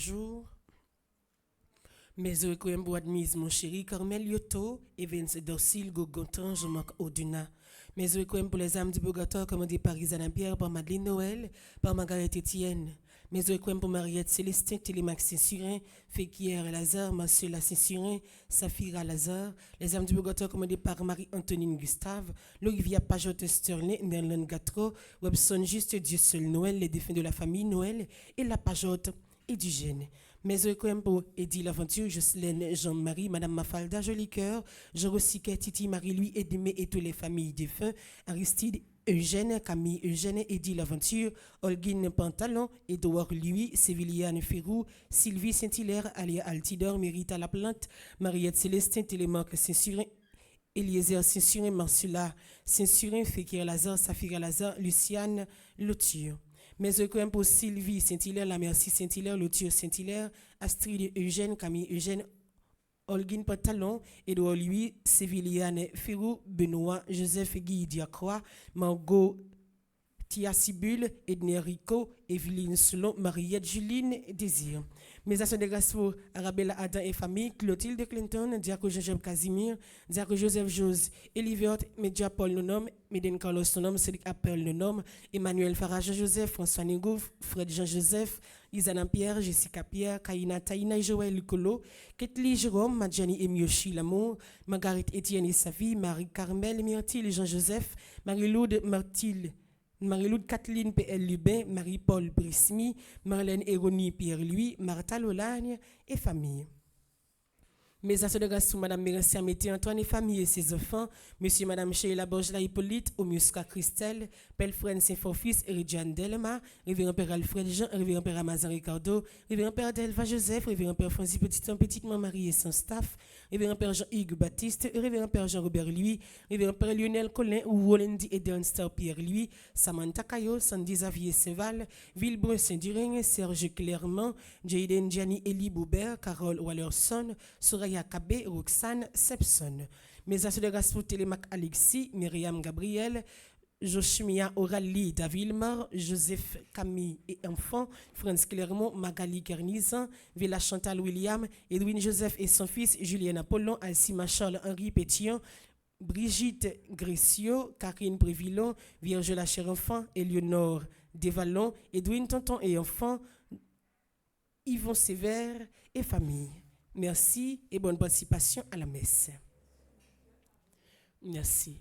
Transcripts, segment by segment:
Bonjour. Mes requiem pour admise mon chéri Carmel Yoto, Evans Dorsil Gogontan, Jean-Marc Oduna. Mes requiem pour les âmes du purgatoire commandées par Isana Pierre, par Madeleine Noël, par Margaret Etienne. Mes requiem pour Mariette Célestin, Télémax Saint-Surin, Féquière Lazare, Marcella Saint-Surin, Saphira Lazare. Les âmes du purgatoire commandées par Marie-Antonine Gustave, L'Olivia Pajotte Sterling, Nerlin Gatro, Webson Juste, Dieu seul Noël, les défunts de la famille Noël et la Pajotte et du gène. Mes requiem pour Eddie L'Aventure, Jocelyne, Jean-Marie, Madame Mafalda, Joli Cœur, Jean-Rossiquet, Titi, Marie-Louis, Edmé et toutes les familles défunts, Aristide, Eugène, Camille, Eugène, Eddie L'Aventure, Holguine Pantalon, Édouard Louis, Séviliane Ferrou, Sylvie Saint-Hilaire, Alia Altidor, Mérita Laplante, Mariette Célestin, Télémarque Saint-Surin, Eliezer Saint-Surin, Marsula Saint-Surin, Fékir Lazare, Saphira Lazare, Luciane Loture. Mes requiem pour Sylvie Saint-Hilaire, la Merci Saint-Hilaire, Loture Saint-Hilaire, Astrid Eugène, Camille Eugène, Holguine Pantalon, Édouard Louis, Séviliane Ferrou, Benoît, Joseph Guy Diacroix, Margot Tia Sibule, Edner Rico, Evelyne Solon, Mariette Juline Désir. Mes actions de grâce pour Arabella Adam et famille, Clotilde Clinton, Diaco Jean-Jacques Casimir, Diaco Joseph Jose, Eliviot, Media Paul Nonom, Meden Carlos Nonom, Cédric Appel Nonom, Emmanuel Farah Jean-Joseph, François Négouf, Fred Jean-Joseph, Isana Pierre, Jessica Pierre, Kaina Taina et Joël Lucolo, Ketli Jérôme, Madjani Emiochi Lamour, Margaret Etienne et Savi, Marie-Carmel Myrtille Jean-Joseph, Marie-Laude Martille, Marie-Loude Kathleen P.L. Lubin, Marie-Paul Brismy, Marlène Eroni Pierre-Louis, Martha Lolagne et famille. Mes actions de grâce sous Madame Méressia Mété Antoine et famille et ses enfants, Monsieur et Madame Sheila Borgela Hippolyte, Omuska Christelle, Pelfren Saint-Forfils, Eridiane Delma, Révérend Père Alfred Jean, Révérend Père Amazan Ricardo, Révérend Père Delva Joseph, Révérend Père Francis Petite Marie et son staff, Révérend Père Jean-Hugues Baptiste, Révérend Père Jean-Robert Louis, Révérend Père Lionel Colin, Wolendi et Star Pierre Louis, Samantha Cayo, Sandy Xavier Saint-Val, Villebrun Saint-Durin, Serge Clermont, Jayden Gianni Elie Boubert, Carole Wallerson, Soraya Kabé, Roxane Sepson. Mes actions de grâce pour Télémac Alexis, Myriam Gabriel, Joshmia Orali, Davilmar, Joseph Camille et enfants, Franz Clermont, Magali Kernizan, Villa Chantal William, Edwin Joseph et son fils, Julien Apollon, Alcima Charles Henri Pétillon, Brigitte Grécio, Karine Prévillon, Vierge la chère enfant, Éléonore Desvallons, Edwin Tonton et enfants, Yvon Sévère et famille. Merci et bonne participation à la messe. Merci.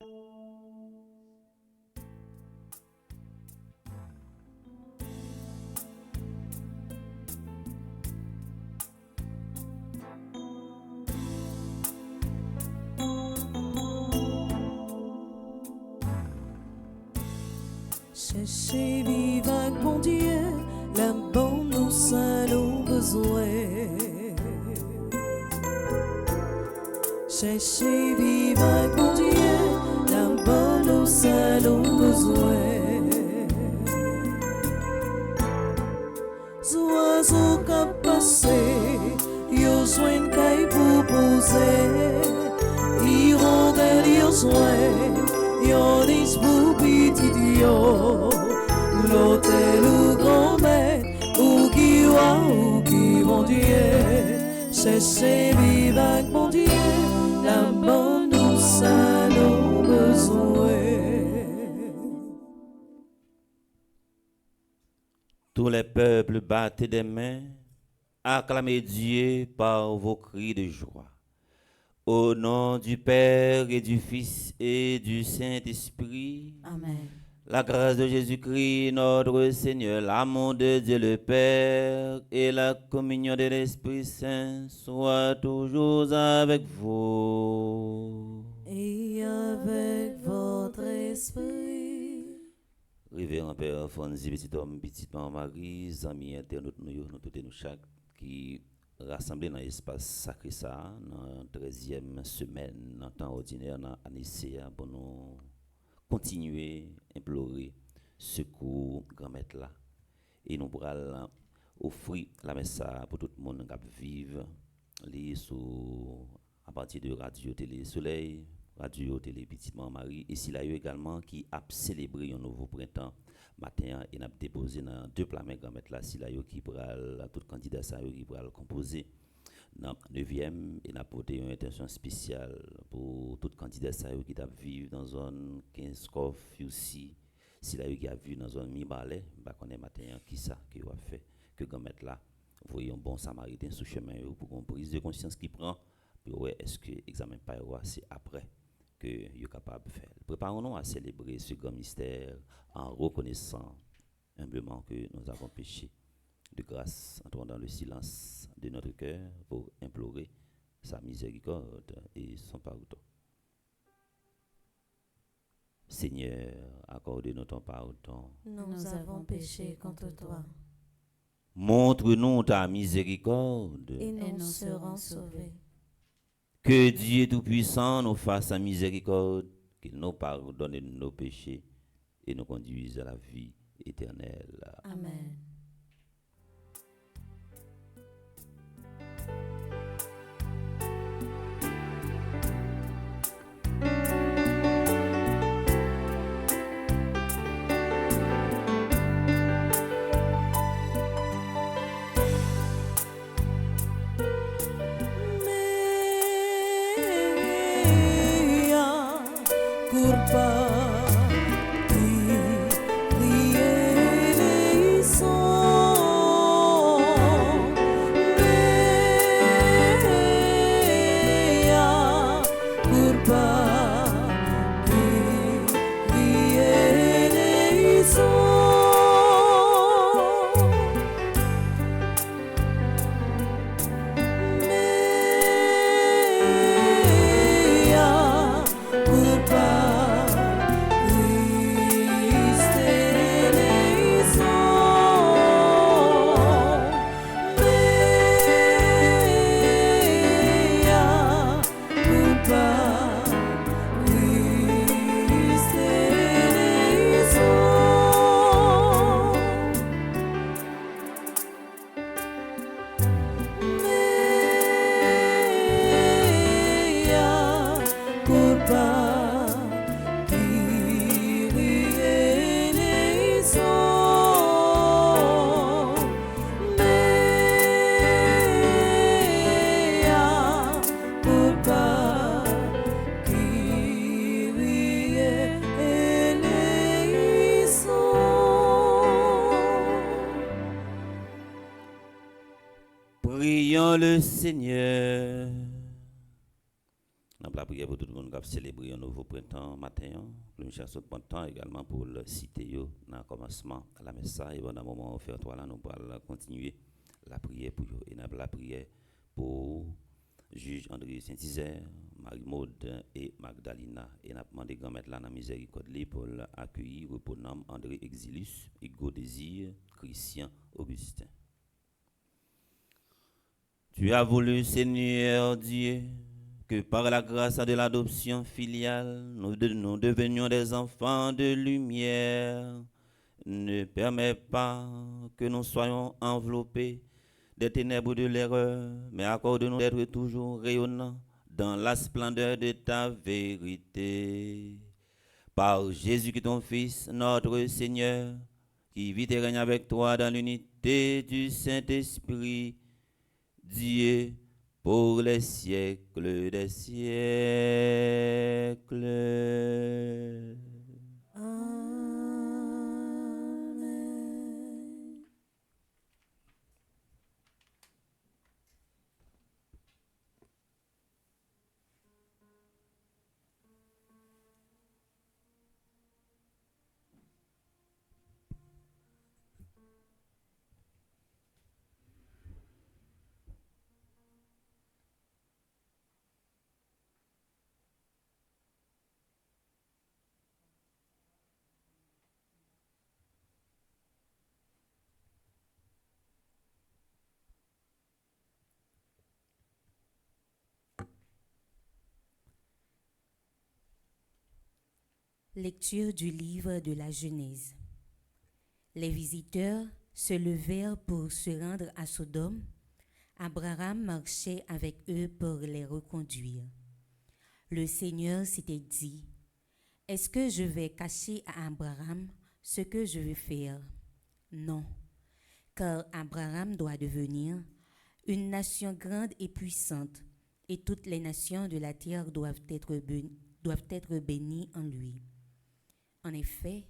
Cherchez vivre avec mon Dieu, la bonne nous allons besoin. Cherchez vivre avec mon Dieu, la bonne nous allons besoin. Oiseaux qui passent, yo soin caille pour poser, hirondelle yo soin, yo dis pour petit yo, l'hôtel ou grand-mère, ou qui mon Dieu, cherchez vivre avec mon Dieu, la bonne nous allons besoin. Tous les peuples battez des mains, acclamez Dieu par vos cris de joie. Au nom du Père et du Fils et du Saint-Esprit, Amen. la grâce de Jésus-Christ, notre Seigneur, l'amour de Dieu le Père et la communion de l'Esprit Saint soient toujours avec vous. Et avec votre esprit. Révérend Père Fonzi, petit homme, petite maman Marie, amis internautes, nous tous et nous chaque qui rassemblés dans l'espace sacré ça, dans la 13e semaine, dans le temps ordinaire, dans l'année CA, pour nous continuer à implorer secours grand-maître là. Et nous pourrons offrir la messe pour tout le monde qui vivre à partir de Radio Télé Soleil, Radio Télé Petite Maman Marie, et si là également qui a célébré un nouveau printemps matin et n'a déposé dans deux plats grand-maître là, si là qui pourra tout candidat ça qui pourra le composer dans 9e et n'a porté une intention spéciale pour tout candidat ça qui t'a vivre dans zone 15 Coff aussi, si là qui a vu dans zone mi-balais, bah connaît matin qui ça qui va fait que grand-maître là voyez un bon samaritain sous chemin pour qu'on prise de conscience qui prend puis ouais est-ce que examen pas c'est après que vous êtes capable de faire. Préparons-nous à célébrer ce grand mystère en reconnaissant humblement que nous avons péché. De grâce, entrons dans le silence de notre cœur pour implorer sa miséricorde et son pardon. Seigneur, accorde-nous ton pardon. Nous avons péché contre toi. Montre-nous ta miséricorde. Et nous serons sauvés. Que Dieu Tout-Puissant nous fasse sa miséricorde, qu'il nous pardonne nos péchés et nous conduise à la vie éternelle. Amen. Prions le Seigneur. Nous avons prié pour tout le monde qui a célébré un nouveau printemps matin. Nous cherchons de temps également pour le citer dans le commencement à la messe. Et pendant un moment offertoire là, nous allons continuer la prière pour eux. Et nous avons la prière pour juge André Saint-Isère, Marie-Maude et Magdalena. Et nous avons demandé grand maître là dans miséricorde pour accueillir pour nom André Exilus, Hugo Désir, Christian Augustin. Tu as voulu, Seigneur Dieu, que par la grâce de l'adoption filiale, nous devenions des enfants de lumière. Ne permets pas que nous soyons enveloppés des ténèbres de l'erreur, mais accorde-nous d'être toujours rayonnants dans la splendeur de ta vérité. Par Jésus qui est ton Fils, notre Seigneur, qui vit et règne avec toi dans l'unité du Saint-Esprit, Dieu, pour les siècles des siècles. Amen. Lecture du livre de la Genèse. Les visiteurs se levèrent pour se rendre à Sodome. Abraham marchait avec eux pour les reconduire. Le Seigneur s'était dit, « Est-ce que je vais cacher à Abraham ce que je vais faire? Non, car Abraham doit devenir une nation grande et puissante, et toutes les nations de la terre doivent être bénies en lui. En effet,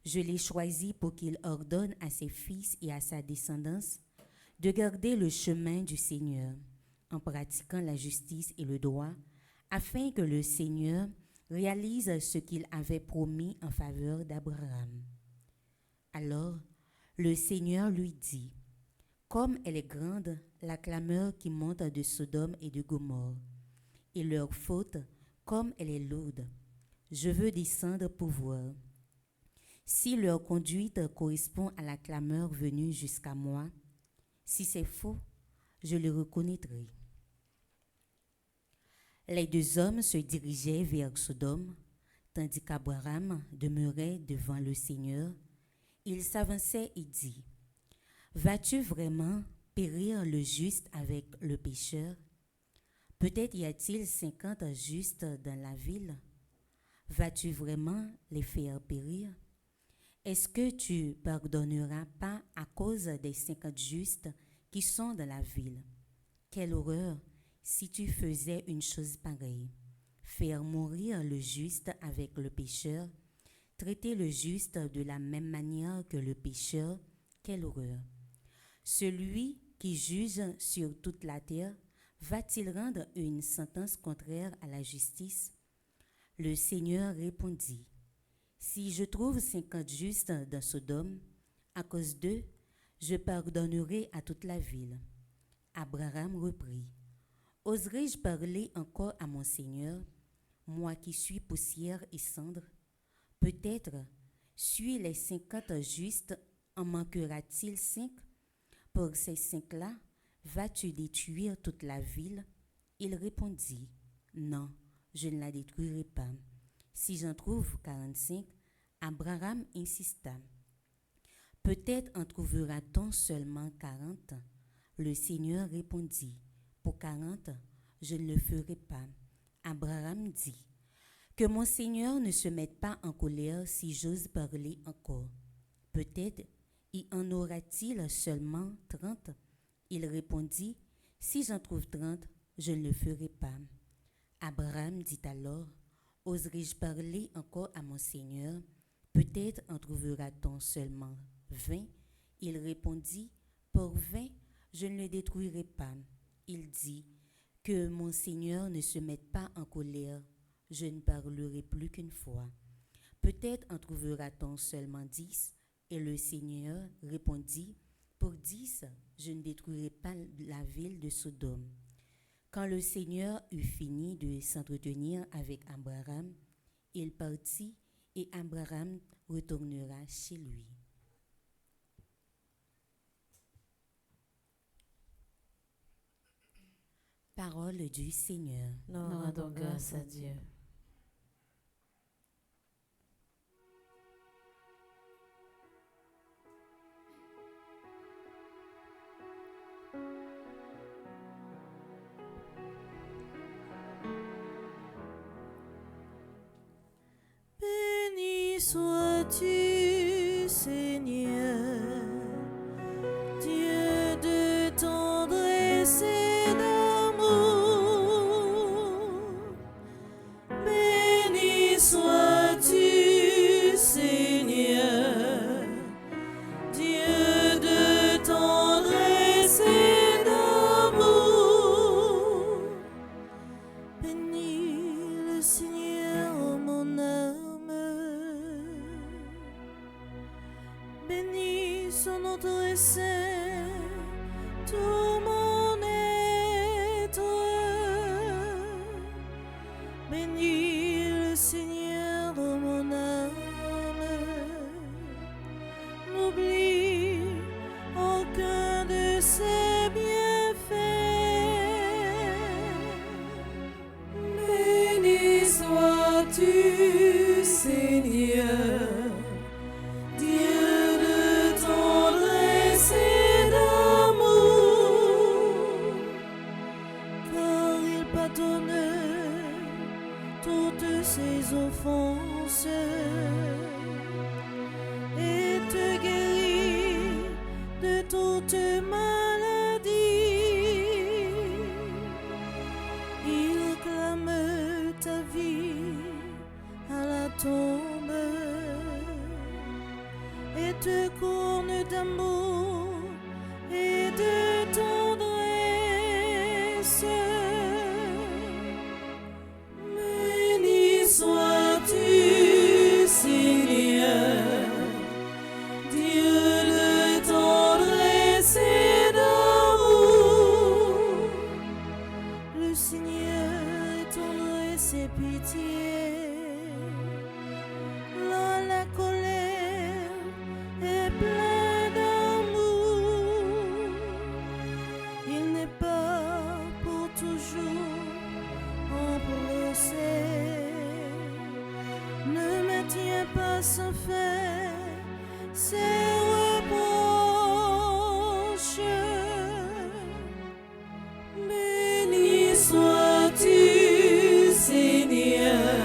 je l'ai choisi pour qu'il ordonne à ses fils et à sa descendance de garder le chemin du Seigneur, en pratiquant la justice et le droit, afin que le Seigneur réalise ce qu'il avait promis en faveur d'Abraham. » Alors, le Seigneur lui dit, « Comme elle est grande, la clameur qui monte de Sodome et de Gomorrhe, et leur faute, comme elle est lourde. Je veux descendre pour voir. Si leur conduite correspond à la clameur venue jusqu'à moi, si c'est faux, je le reconnaîtrai. » Les deux hommes se dirigeaient vers Sodome, tandis qu'Abraham demeurait devant le Seigneur. Il s'avançait et dit, « Vas-tu vraiment périr le juste avec le pécheur? Peut-être y a-t-il 50 justes dans la ville. Vas-tu vraiment les faire périr? Est-ce que tu pardonneras pas à cause des 50 justes qui sont dans la ville? Quelle horreur si tu faisais une chose pareille! Faire mourir le juste avec le pécheur, traiter le juste de la même manière que le pécheur, quelle horreur! Celui qui juge sur toute la terre va-t-il rendre une sentence contraire à la justice? » Le Seigneur répondit, « Si je trouve 50 justes dans Sodome, à cause d'eux, je pardonnerai à toute la ville. » Abraham reprit, « Oserais-je parler encore à mon Seigneur, moi qui suis poussière et cendre? Peut-être, suis les 50 justes, en manquera-t-il 5? Pour ces 5-là, vas-tu détruire toute la ville? » Il répondit, « Non, je ne la détruirai pas. » Si j'en trouve 45, Abraham insista. « Peut-être en trouvera-t-on seulement 40? » Le Seigneur répondit, « Pour 40, je ne le ferai pas. » Abraham dit, « Que mon Seigneur ne se mette pas en colère si j'ose parler encore. Peut-être y en aura-t-il seulement 30? » Il répondit, « Si j'en trouve 30, je ne le ferai pas. » Abraham dit alors, « Oserais-je parler encore à mon Seigneur? Peut-être en trouvera-t-on seulement 20? » Il répondit, « Pour 20, je ne le détruirai pas. » Il dit, « Que mon Seigneur ne se mette pas en colère. Je ne parlerai plus qu'une fois. Peut-être en trouvera-t-on seulement 10. Et le Seigneur répondit, pour 10, je ne détruirai pas la ville de Sodome. Quand le Seigneur eut fini de s'entretenir avec Abraham, il partit et Abraham retournera chez lui. Parole du Seigneur. Nous rendons grâce à Dieu. Béni sois-tu, Seigneur, Dieu de tendresse et d'amour. Béni sois-tu, Seigneur, Dieu de tendresse et d'amour. Bénis le Seigneur, mon âme. Bénis son nom très saint, tout mon être. Bénis le Seigneur, mon âme. N'oublie aucun de ses bienfaits. Béni sois-tu, Seigneur, Dieu de tendresse et d'amour, car il pardonne toutes ses offenses et te guérit de toute maladie. Il clame ta vie à la tombe et te couronne d'amour et de tendresse. Béni sois-tu, Seigneur, Dieu de tendresse et d'amour. Le Seigneur est tendresse et pitié. Là, la colère est pleine d'amour. Il n'est pas pour toujours en procès. Ne maintient pas sans faire ses reproches. Béni sois-tu, Seigneur,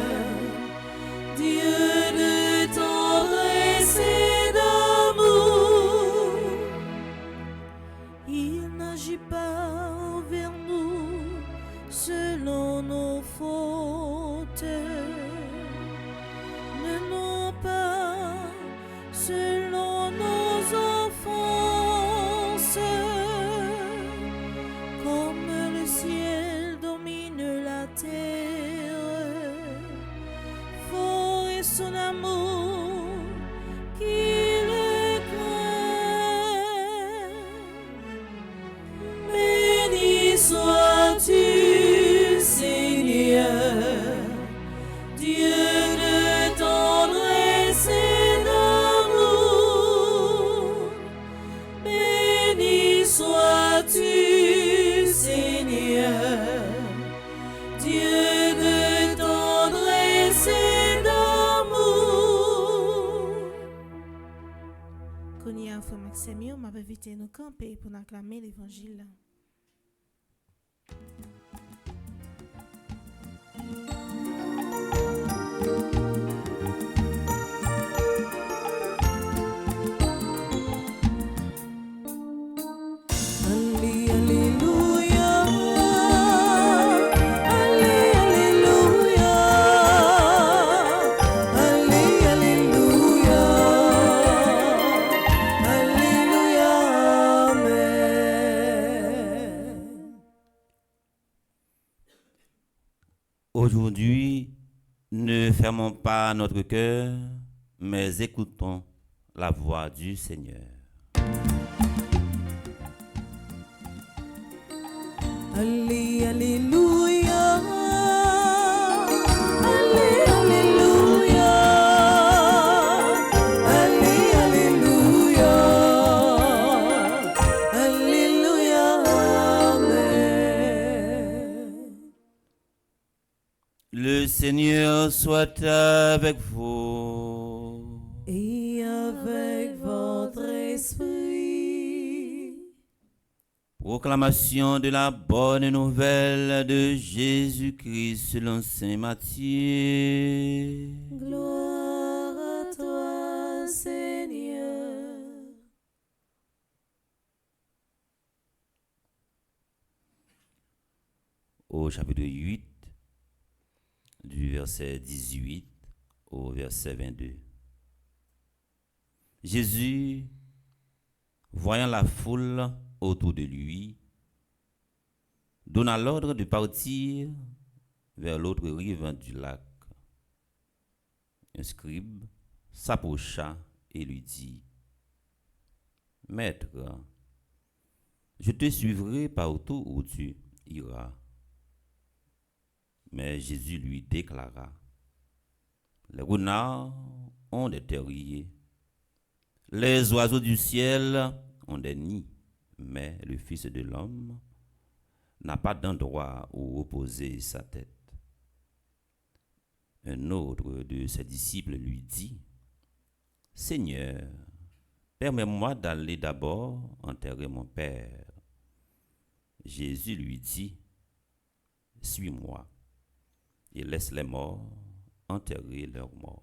Dieu de tendresse et d'amour. Il n'agit pas envers nous selon nos fautes, non pas selon nos offenses. Comme le ciel domine la terre, fort est son amour qui le craint. Béni sois-tu, Seigneur, Dieu de tendresse et d'amour. Béni sois-tu, Seigneur, Dieu de tendresse et d'amour. Konya frère Maximien m'a invité nous camper pour acclamer l'évangile. Alléluia, alléluia, alléluia, alléluia, amen. Aujourd'hui, ne fermons pas notre cœur, mais écoutons la voix du Seigneur. Alléluia. Alléluia. Alléluia. Alléluia. Amen. Le Seigneur soit avec vous. Et avec votre esprit. Proclamation de la bonne nouvelle de Jésus-Christ selon saint Matthieu. Gloire à toi, Seigneur. Au chapitre 8, du verset 18 au verset 22. Jésus, voyant la foule autour de lui, donna l'ordre de partir vers l'autre rive du lac. Un scribe s'approcha et lui dit: Maître, je te suivrai partout où tu iras. Mais Jésus lui déclara: Les renards ont des terriers, les oiseaux du ciel ont des nids, mais le Fils de l'homme n'a pas d'endroit où reposer sa tête. Un autre de ses disciples lui dit: Seigneur, permets-moi d'aller d'abord enterrer mon père. Jésus lui dit: Suis-moi et laisse les morts enterrer leurs morts.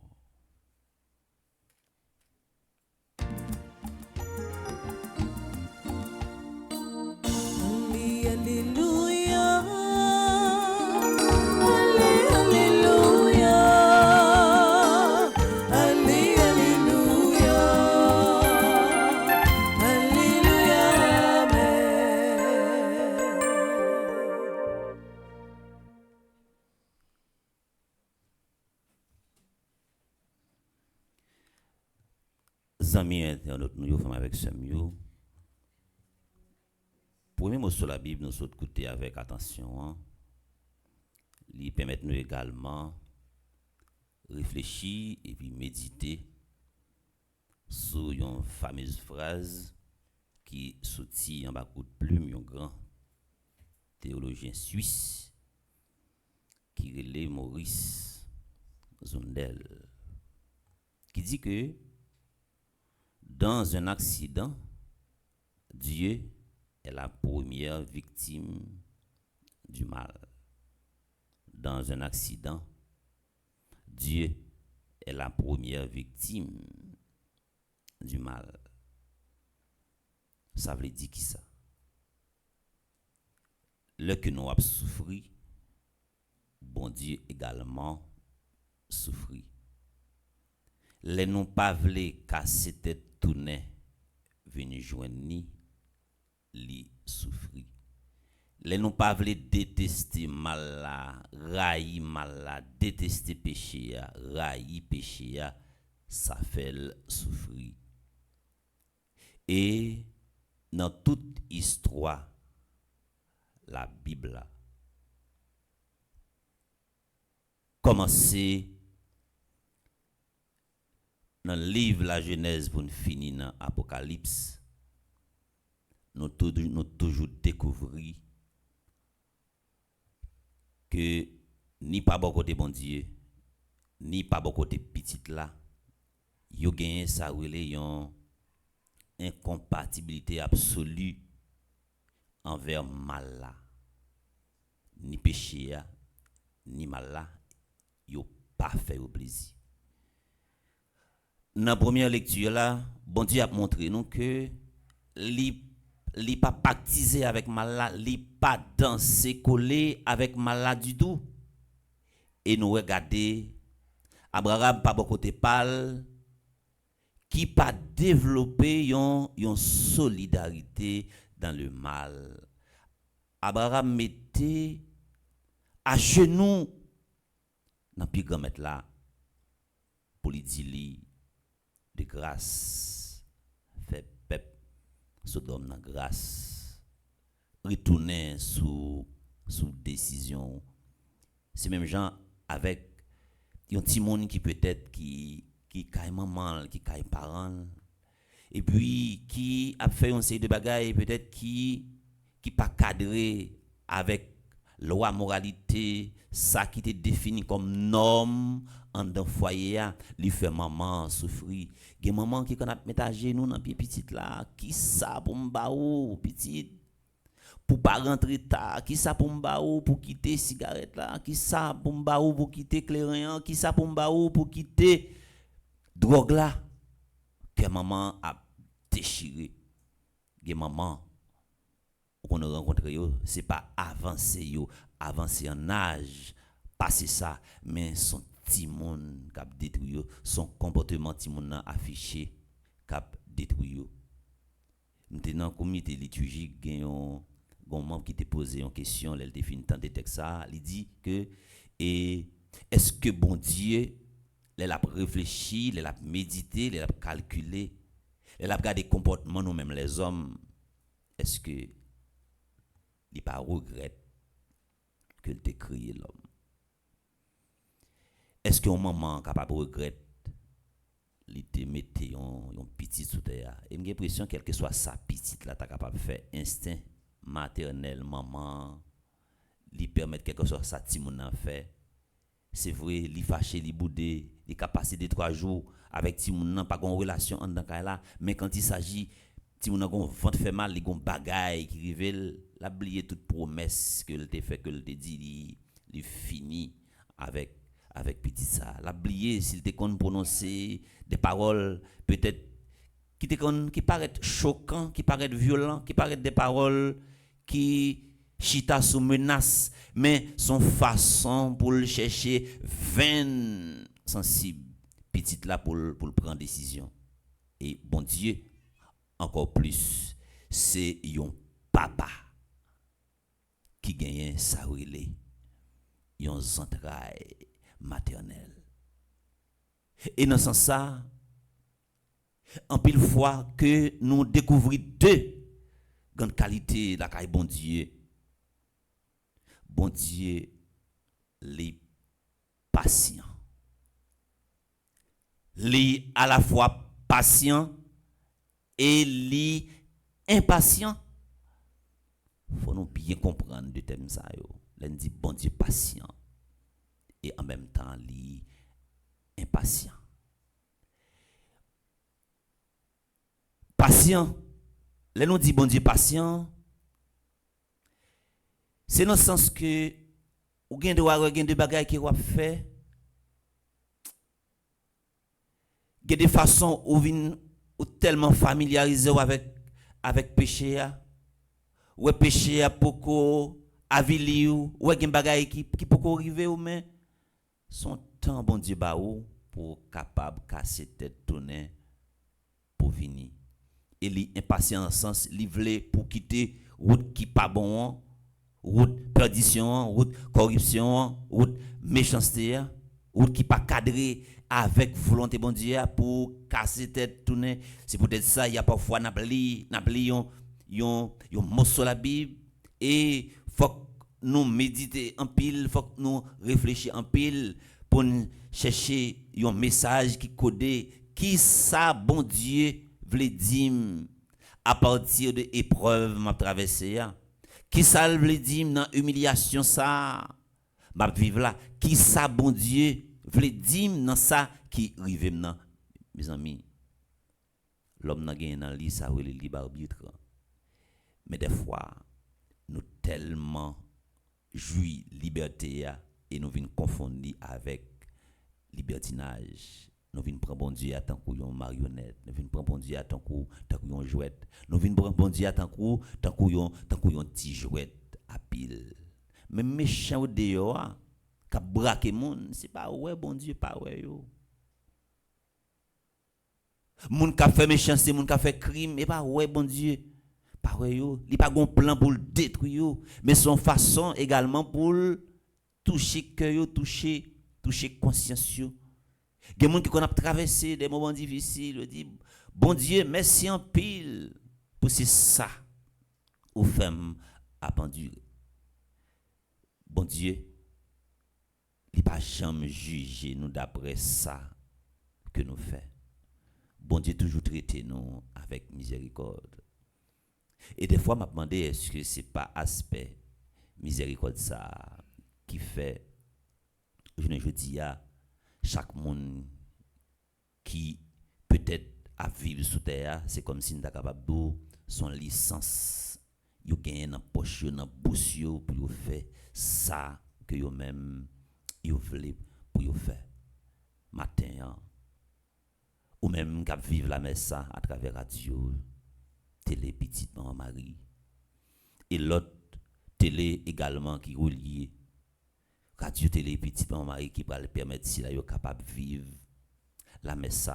Alléluia. Alléluia. Alléluia. Alléluia. Amen. Amis internautes, nous faisons avec ce mieux. Premier mot sur la Bible, nous sommes écouter avec attention. Il permet nous également réfléchir et puis méditer sur une fameuse phrase qui sortit en bas de plume, un grand théologien suisse qui relève Maurice Zondel, qui dit que dans un accident, Dieu est la première victime du mal. Dans un accident, Dieu est la première victime du mal. Ça veut dire qui ça? Le que nous avons souffert, bon Dieu également souffrit. Les non pas vle casser tête tourner venir joindre ni li souffri. Les non pas vle détester mal la, raï mal la, détester péché ya, raï péché ya, ça fait souffrir. Et dans toute histoire la Bible commencer dans le livre la Genèse pour finir dans l'Apocalypse, nous toujours découvrir que ni pas bon côté bon Dieu, ni pas bon côté petit là, yo gagne ça relé yon incompatibilité absolue envers mal là. Ni péché ni mal là, yo pas fait au plaisir. Dans la première lecture là, bon Dieu a montré nous que li pas pactiser avec mal là, li pas danser coller avec mal là du tout. Et nous regarder Abraham pas bon côté pâle qui pas développer yon solidarité dans le mal. Abraham mettait à genoux dans plus grand mettre là pour lui dire de grâce fait peuple Sodome dans grâce retourner sous décision. C'est même gens avec un petit monde qui peut-être qui caille maman, qui caille parents, et puis qui a fait une série de bagailles peut-être qui pas cadré avec loi moralité ça qui était défini comme norme en dans foyer lui fait maman souffrir. Gen maman qui quand a mettre à genoux dans pied petit là, qui ça pour m'ba ou petit pour pas rentrer tard, qui ça pour m'ba ou pour quitter cigarette là, qui ça pour m'ba ou pour quitter clairin, qui ça pour m'ba ou pour quitter drogue là que maman a déchiré. Gen maman qu'on a rencontré yo, c'est pas avancer en âge, passer ça, mais son petit monde qui a détruit yo, son comportement petit monde a affiché qui a détruit yo. Maintenant comité liturgique gagne un membre qui t'a posé une question, elle définit tant de texte ça, il dit que est-ce que bon Dieu elle a réfléchi, elle a médité, elle a calculé, elle a regardé le comportement nous-mêmes les hommes, est-ce que il pas regrette que il t'ait créé l'homme? Est-ce qu'un maman capable de regretter il te mette un petit sous terre? Et j'ai l'impression quelle que soit sa petite là t'as capable de faire instinct maternel maman lui permettre quelque chose ça ti moun nan fait. C'est vrai, li fâché, li boudé, li capacité de 3 jours avec ti moun nan pas gon relation en dans là, mais quand il s'agit ti moun nan gon ventre fait mal, li gon bagaille qui rive la oublier toute promesse que il t'a fait que il t'a dit li fini avec petit ça. La oublier s'il te kon prononcer des paroles peut-être qui paraissent choquants, qui paraissent violents, qui paraissent des paroles qui chita sous menace, mais son façon pour le chercher vaine sensible petite là pour prendre décision. Et bon Dieu encore plus c'est un papa qui gagne sa relais yon entrailles maternelles. Et dans ce sens ça en pile fois que nous découvrons deux grandes qualités la caille bon Dieu les patients. Les à la fois patient et les impatient. Faut nous bien comprendre de thème ça yo. L'on dit bon Dieu patient et en même temps les impatient. Patient, l'on nous dit bon Dieu patient. C'est dans le sens que ou gen de bagaille qui ou fait gen de façon ou tellement familiarisé avec péché ou péché a poko avili ou gen bagaille qui poko arriver ou mais son temps bon Dieu ba ou pour capable casser tête tourner pour venir et li impatient sens li vle pour quitter route qui pas bon, route perdition, route corruption, route méchanceté, route qui pas cadré avec volonté bon Dieu pour casser tête tourner. C'est peut-être ça il y a parfois n'a pli yon morceau la Bible et faut nous méditer en pile, faut nous réfléchir en pile pour chercher un message qui codé qui ça bon Dieu veut dire à partir de épreuves m'a traversé. Qui ça veut dire dans humiliation ça m'a vivre là. Qui ça bon Dieu veut dire dans ça qui arrive maintenant. Mes amis, l'homme n'a gagné dans lui ça le libre arbitre. Mais des fois nous tellement jouis liberté et nous venons confondre avec libertinage. Nous venons prendre bon Dieu à tant qu'on marionnette, nous venons prendre bon Dieu à tant qu'on jouette, nous venons prendre bon Dieu à tant qu'on petit jouette à pile. Mais méchant au dehors, qui braque moun, c'est pas ouais bon Dieu pas ouais yo. Moun qui fait méchanceté, moun qui fait crime, et pas ouais bon Dieu pas ouais yo. Il pas gon plan pour le détruire, mais son façon également pour toucher cœur, toucher toucher conscience yo. Gen moun qui qu'on a traversé des moments difficiles, dit bon Dieu, merci en pile pour c'est ça ou femme a enduré. Bon Dieu, il pas jamais juger nous d'après ça que nous fait. Bon Dieu toujours traiter nous avec miséricorde. Et des fois m'a demandé est-ce que c'est pas aspect miséricorde ça qui fait je ne dis à chaque monde qui peut-être à vivre sous terre, c'est comme si nous étions capable de son licence, yo gagne dans poche dans bouche pour yo faire ça que yo même yo voulez pour yo faire matin ou même cap vivre la messe à travers radio, télé petite maman Marie et l'autre télé également qui relié radio télé petite maman Marie qui va le permettre si là yo capable vivre la messe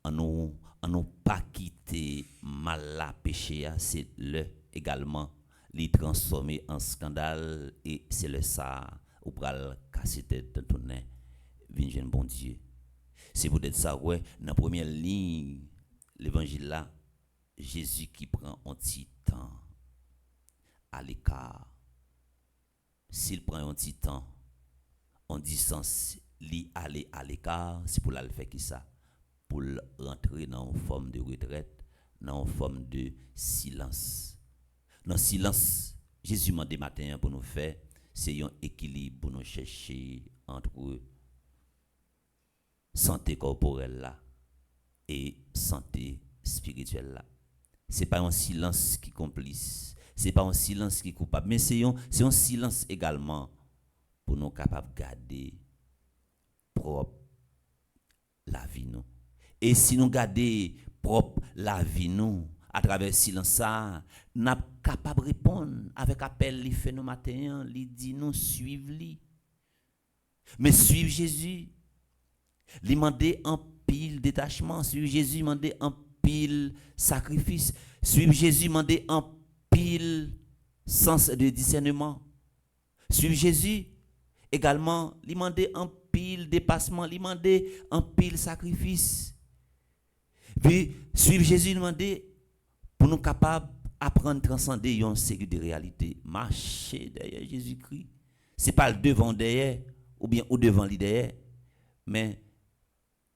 en nous pas quitter mal la péché c'est le également les transformer en scandale et c'est le ça ou pral casser tête dans ton nez vinn bon Dieu. C'est peut-être ça ouais dans première ligne l'évangile là Jésus qui prend un petit temps à l'écart. S'il prend un petit temps en distance li aller à l'écart, c'est pour la faire qui ça pour rentrer dans une forme de retraite, dans une forme de silence. Dans silence, Jésus m'a dit matin pour nous faire, c'est un équilibre pour nous chercher entre santé corporelle là et santé spirituelle là. C'est pas un silence qui complice, c'est pas un silence qui coupable, mais c'est un silence également pour nous capables de garder propre la vie nous. Et si nous gardons propre la vie nous à travers le silence ça, nous sommes capables de répondre avec appel li fait nous matin, li dit nous suivre li. Mais suivre Jésus, li demander en pile détachement, suivre Jésus demander en pile sacrifice, suivre Jésus demander en pile sens de discernement. Suivre Jésus également li demander en pile dépassement, li demander en pile sacrifice. Puis suivre Jésus demander pour nous capables apprendre à transcender une série de réalités, marcher derrière Jésus-Christ. C'est pas le devant derrière ou bien au devant lui derrière, mais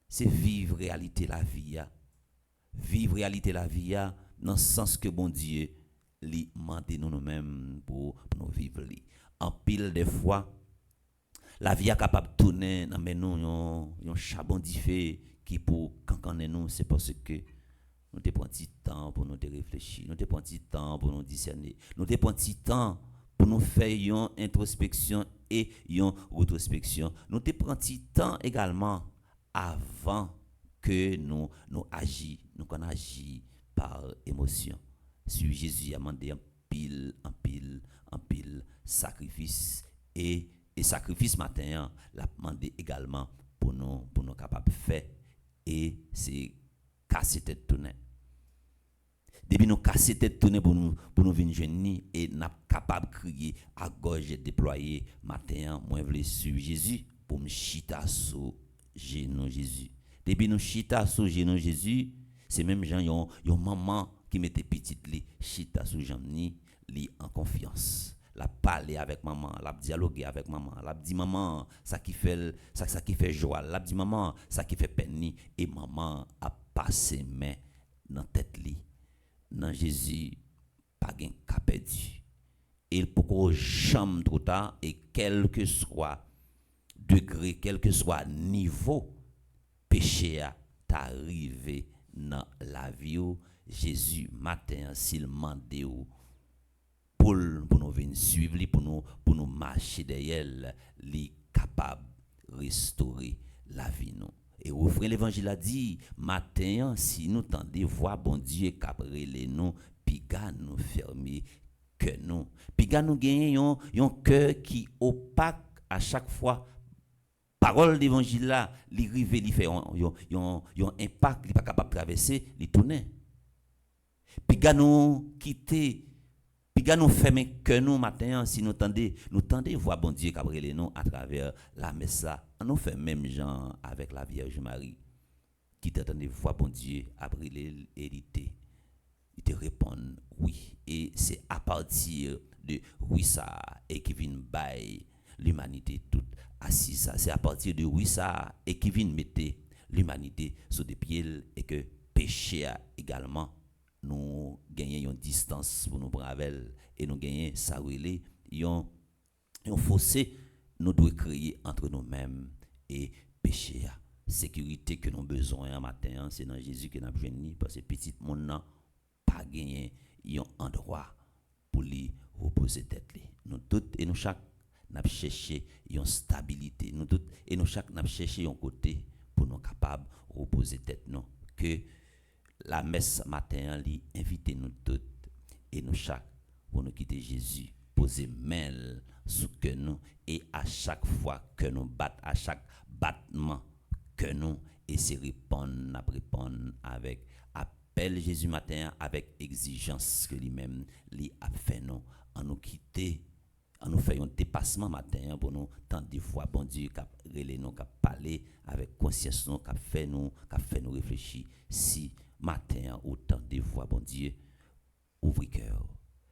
c'est vivre réalité la vie. Vivre réalité la vie dans le sens que bon Dieu lui demande nous-mêmes pour nous vivre. En pile des fois, la vie est capable de tourner dans nous un charbon d'ifé qui pour cancaner nous, c'est parce que nous te prend un petit temps pour nous réfléchir, nous te prend un petit temps pour nous discerner, nous te prend un petit temps pour nous faire une introspection et une rétrospection. Nous te prend un petit temps également avant que nous agissions, nous qu'on agit par émotion. Sur Jésus a demandé un pile sacrifice et sacrifice matin l'a demandé également pour nous capables de faire et c'est casser tête tourner. Depuis nous casser tête tourner pour nous venir joindre et n'a capable crier à gorge déployer matin moi voulais suivre Jésus pour me chita sous genou Jésus. Depuis nous chita sous genou Jésus, c'est même gens yon maman qui mettait petite li chita sous jamni li en confiance. La parler avec maman, la dialoguer avec maman, la dit maman ça qui fait joie, la dit maman ça qui fait peine et maman a passé main dans tête li. Dans Jésus pas gain ka perdu. Il pourquoi jamais trop tard et quel que soit degré, quel que soit niveau péché a t'arrivé dans la vie Jésus matin s'il mande pour nous venir suivre pour nous marcher derrière li capable restaurer la vie nous. Et ouvrir l'évangile a dit matin si nous tendez voir bon Dieu cabrele nous piga nous fermer que nous piga nous gagner un cœur qui opaque à chaque fois parole d'évangile là li rive li fait un impact li pas capable traverser li tourner piga nous quitter Puis quand nous fermons que nous matin, si nous tendez voir bon Dieu qui a brûlé nous à travers la messe là, nous fait même gens avec la Vierge Marie qui t'entendait voir bon Dieu a brûlé et il te répond oui. Et c'est à partir de oui ça et qui vient bailler l'humanité toute assise. C'est à partir de oui ça et qui vient mettre l'humanité sur des pieds et que péché également nous gagnons une distance pour nous prendre avec et nous gagnons ça relé un fossé nous devons créer entre nous-mêmes et péché. Sécurité que nous avons besoin un matin, c'est dans Jésus que nous avons besoin parce que petit monde n'a pas gagné un endroit pour lui reposer tête. Nous tous et nous chaque n'a cherché une stabilité. Nous tous et nous chaque n'a cherché un côté pour nous capables de reposer tête nous. Que la messe matin li invite nous tous et nous chaque pour nous quitter Jésus, poser main sous que nous et à chaque fois que nous battons, à chaque battement que nous et c'est répondre avec appel Jésus matin avec exigence que lui-même lui a fait nous en nous quitter en nous faire un dépassement matin pour nous tant de fois bon Dieu qu'a relé nous qu'a parler avec conscience nous qu'a fait nous réfléchir si matin autant de fois bon Dieu ouvre cœur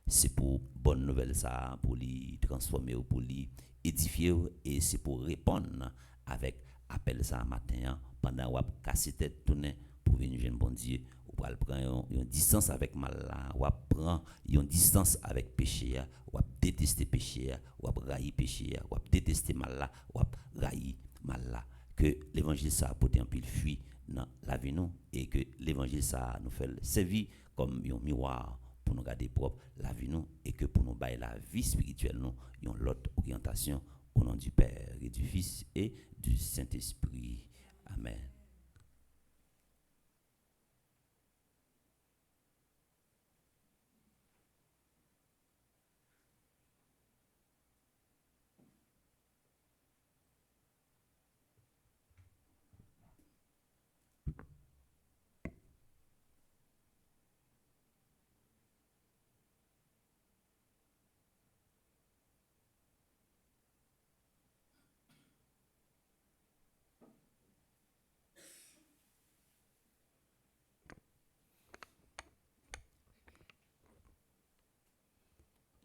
c'est pour bonne nouvelle ça pour lui transformer ou pour lui édifier et c'est pour répondre avec appel ça matin pendant ou casser tête tourner pour venir jeune bon Dieu ou pour prendre une distance avec mal là ou prendre une distance avec péché ou détester péché ou railler péché ou détester mal là ou railler mal là que l'évangile ça apporte un pile fuit dans la vie nous et que l'évangile ça nous fait servir comme un miroir pour nous garder propre la vie nous et que pour nous bailler la vie spirituelle nous une l'autre orientation au nom du Père et du Fils et du Saint-Esprit. Amen.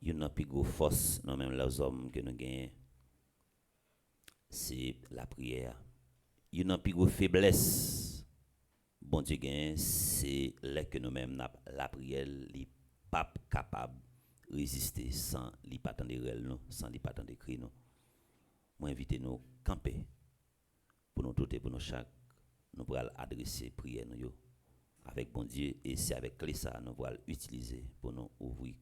Il y a plus grosse force dans même les hommes que nous gagnons, c'est la prière. Il y a plus grosse faiblesse, bon Dieu gagne, c'est là que nous même la prière, n'est pas capable de résister sans les pas de nous, sans les pas de cri nous. Moi invite nous camper pour nous tout et pour nous chaque, nous pourrons adresser prière nous avec bon Dieu et c'est avec clé ça nous pourrons utiliser pour nous ouvrir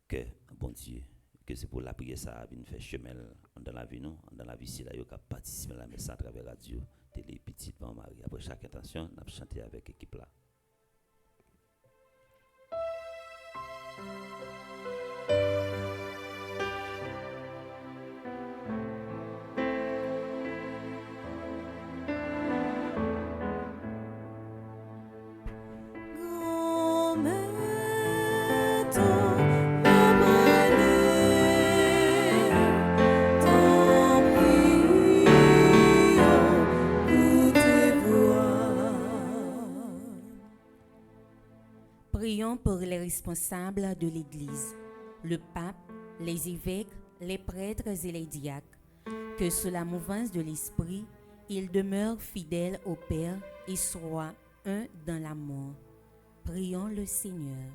que bon Dieu que c'est pour la prière ça vient faire chemin dans la vie nous dans la vie si là yo cap participer à la messe à travers radio télé petite Marie après chaque intention n'a chanter avec équipe là. Prions pour les responsables de l'Église, le pape, les évêques, les prêtres et les diacres, que sous la mouvance de l'Esprit, ils demeurent fidèles au Père et soient un dans l'amour. Prions le Seigneur.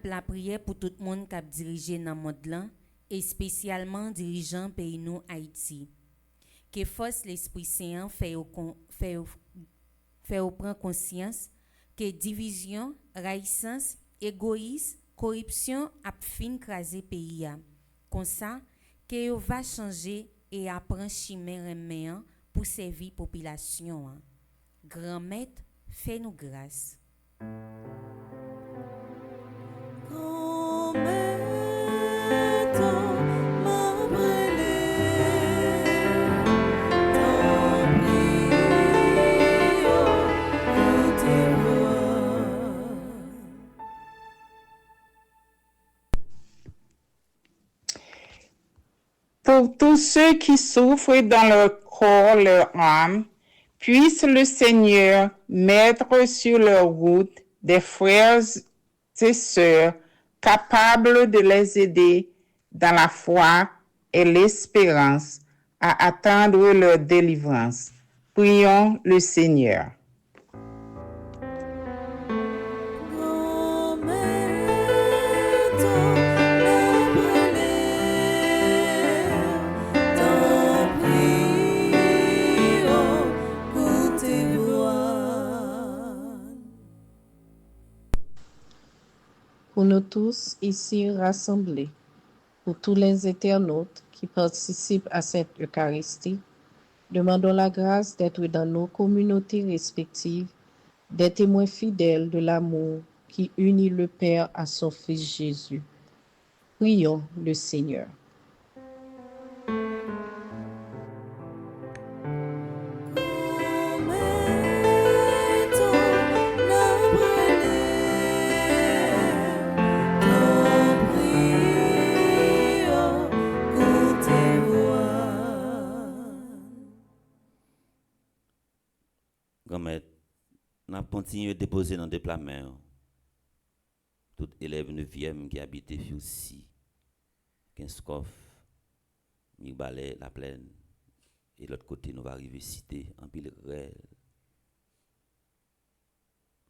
La prière pour tout le monde qui a dirigé dans le monde là, et spécialement dirigeant pays nous Haïti. Que force l'Esprit Saint fait prendre conscience que division, raïssance, égoïsme, corruption a fin craser pays. Comme ça, que va changer et apprendre chemin pour servir population. Grand Maître, fais-nous grâce. Pour tous ceux qui souffrent dans leur corps, leur âme, puisse le Seigneur mettre sur leur route des frères et sœurs capables de les aider dans la foi et l'espérance à attendre leur délivrance. Prions le Seigneur. Pour nous tous ici rassemblés, pour tous les internautes qui participent à cette Eucharistie, demandons la grâce d'être dans nos communautés respectives, des témoins fidèles de l'amour qui unit le Père à son Fils Jésus. Prions le Seigneur. Grand-mère, nous avons continué à déposer dans des plats mains. Tout élève 9e qui habite aussi, 15 coffres, Migbalais, La Plaine. Et l'autre côté, nous va arriver cité, en pile réel.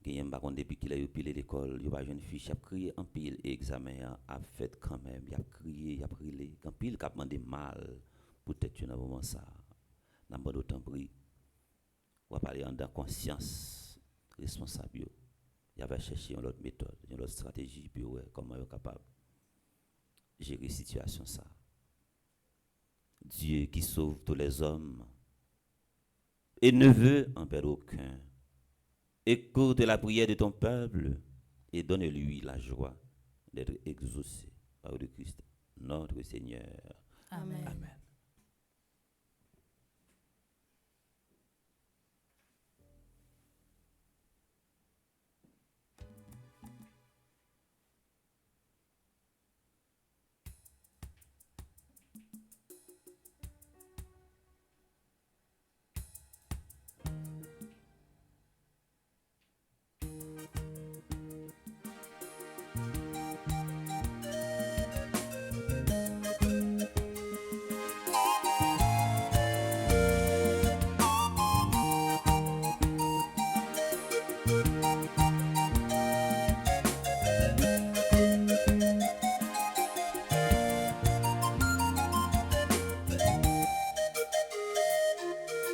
Qui pas depuis qu'il a eu pile l'école, il y a une fiche, il a crié en pile examen, a fait quand même, il a crié, il a crié, en pile, il a demandé mal, peut-être dans moment ça. N'a pas d'autant pris. On va parler en conscience responsable. Il avait cherché une autre méthode, une autre stratégie, puis ouais, comment il est capable de gérer la situation ça. Dieu qui sauve tous les hommes et ne veut en perdre aucun. Écoute la prière de ton peuple et donne-lui la joie d'être exaucé par le Christ, notre Seigneur. Amen. Amen.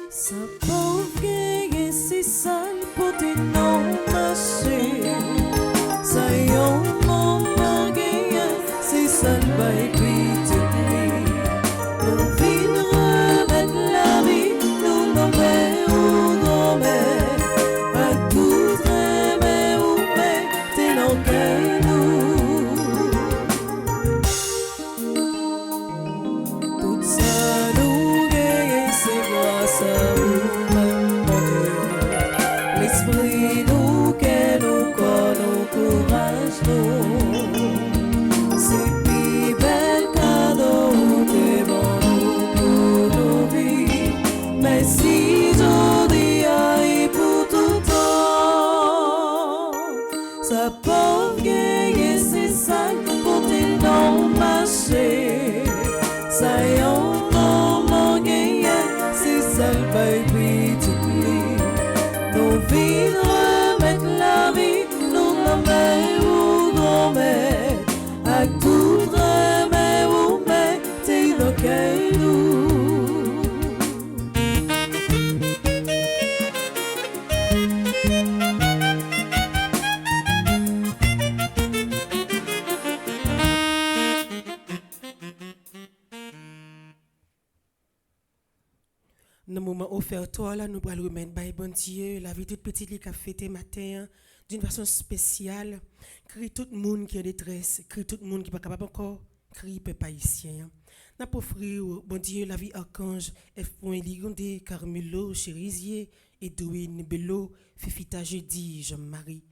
Sa pauvre est si sale pour tes noms marcher. Sa yon maman gagne si sale by pitié. Nous vîmes remettre la vie, nous nommons ou grand-mère. À tout aimer ou mettez nos cœurs nous. Tout ça nous gagne, c'est grâce à vous-même, mon Dieu. L'esprit nous que nous corps nous courage nous. C'est plus bel cadeau que bon nous pour nos vies. Merci aujourd'hui et pour tout temps. Sa pauvre gagne, c'est sale pour tes noms marcher. Sa yon maman gagne, c'est sale baby to me. Nous vîmes remettre la vie, nous nommons ou grand-mère. À tout remède ou mettez nos cœurs nous. Dans le moment offert, toi, là, nous allons remettre by bon Dieu, la vie toute petite qui a fêté matin, d'une façon spéciale, crie tout le monde qui est en détresse, crie tout le monde qui n'est pas capable encore, crie peuple haïtien. N'a pas offert au bon Dieu la vie archange, F. Ligonde, Carmelo, Chérisier, Edwin, Bello, Fifita Jeudi, Jean-Marie.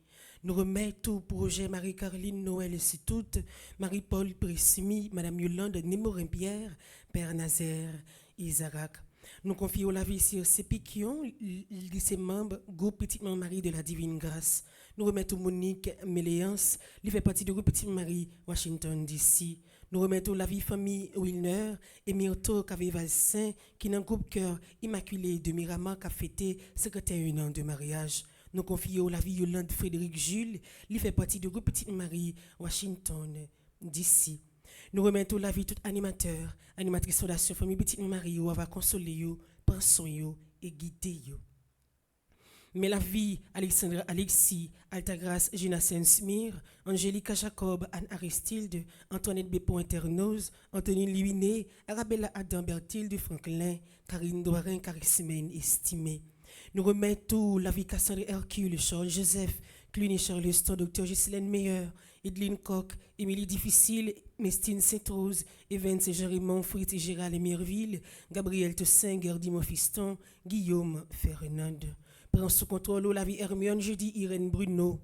Nous remettons au projet Marie-Caroline Noël et c'est toutes, Marie-Paul Prissimi, Madame Yolande Némorin-Pierre, Père Nazaire, Isaac. Nous confions la vie sur ces piquions, ses membres, groupe Petite Marie de la Divine Grâce. Nous remettons Monique Méléance, qui fait partie du groupe Petite Marie, Washington, D.C. Nous remettons la vie famille Wilner et Myrto Cavé-Valsin, qui est dans le groupe Cœur Immaculé de Miramar, qui a fêté 51 ans de mariage. Nous confions la vie Yolande Frédéric Jules, qui fait partie du groupe Petite Marie, Washington, D.C. Nous remettons la vie tout animateur, animatrice fondation famille Petite Marie, où va consoler yo, prendre soin yo et guider yo. Mais la vie Alexandre Alexis, Altagrace Ginasen Smir, Angélica Jacob, Anne Aristide, Antoinette Bépon Internos, Anthony Liwiné, Arabella Adam Berthilde Franklin, Karine Doirin, Carismène estimée. Nous remettons la vie Cassandre Hercule, Charles Joseph, Cluny Charleston, Dr. Ghislaine Meyer, Edline Koch, Émilie Difficile, Mestine Saint-Rose, Evans Jérémon, Fritz et Gérald Mirville, Gabriel Tessin, Gerdy Monfiston, Guillaume Fernand. Prend sous contrôle la vie Hermione Jeudi, Irène Bruno,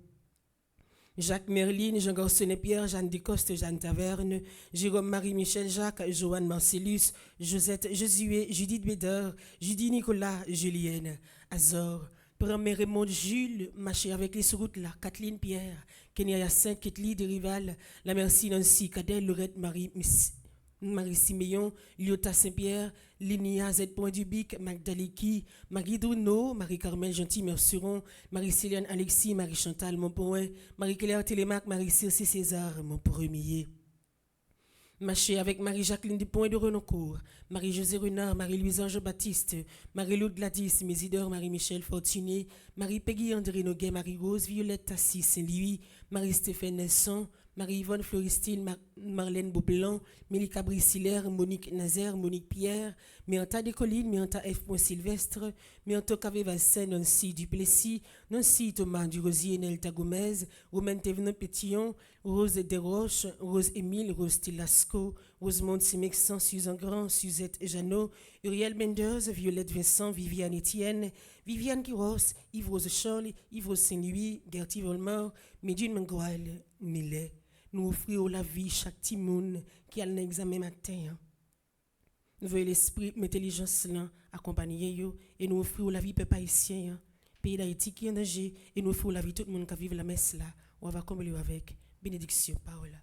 Jacques Merlin, Jean Garçonnet Pierre, Jeanne Descostes, Jeanne Taverne, Jérôme Marie-Michel Jacques, Joanne Marcellus, Josette Josué, Judith Bédard, Judy Nicolas, Julienne, Azor, Premier Raymond Jules, marché avec les routes là, Kathleen Pierre, Kenya Yacinthe, Ketli de Rival, la Merci Nancy, Cadel, Lorette Marie Siméon, Lyota Saint-Pierre, Linia Z. Dubic, Magdaliki, Marie Druno, Marie-Carmel Gentil Merceron, Marie-Céliane Alexis, Marie-Chantal Montpoint, Marie-Claire Télémac, Marie-Circe César, mon premier. Marché avec Marie-Jacqueline Dupont de Renoncourt, Marie-José Renard, Marie-Louise Ange Baptiste, Marie-Lou Gladys, Mésidor, Marie-Michel Fortuné, Marie-Peggy André Noguet, Marie-Rose Violette Tassis Saint-Louis, Marie-Stéphane Nelson, Marie-Yvonne Floristine, Marlène Beaublanc, Mélika Brissiller, Monique Nazaire, Monique Pierre, Méanta Descollines, Méanta F. Sylvestre, Méanta Cavé-Valsin, Nancy Duplessis, Nancy Thomas Durosier, Nelta Gomez, Romaine Thévenin Pétillon, Rose Desroches, Rose Émile, Rose Tilasco, Rosemonde Simexan, Suzanne Grand, Suzette Jeannot, Uriel Menders, Violette Vincent, Viviane Etienne, Viviane Quiros, Yves-Rose Charles, Yves-Rose Saint-Louis, Gertie Volmar, Médine Mangoal, Millet. Nous offrons la vie chaque timoun qui a un examen matin. Nous voyons l'esprit, l'intelligence là, accompagner yo et nous offrons la vie peuple haïtien, pays d'Haïti qui est en danger et nous offrons la vie tout le monde qui vit la messe là. On va combler avec bénédiction parole.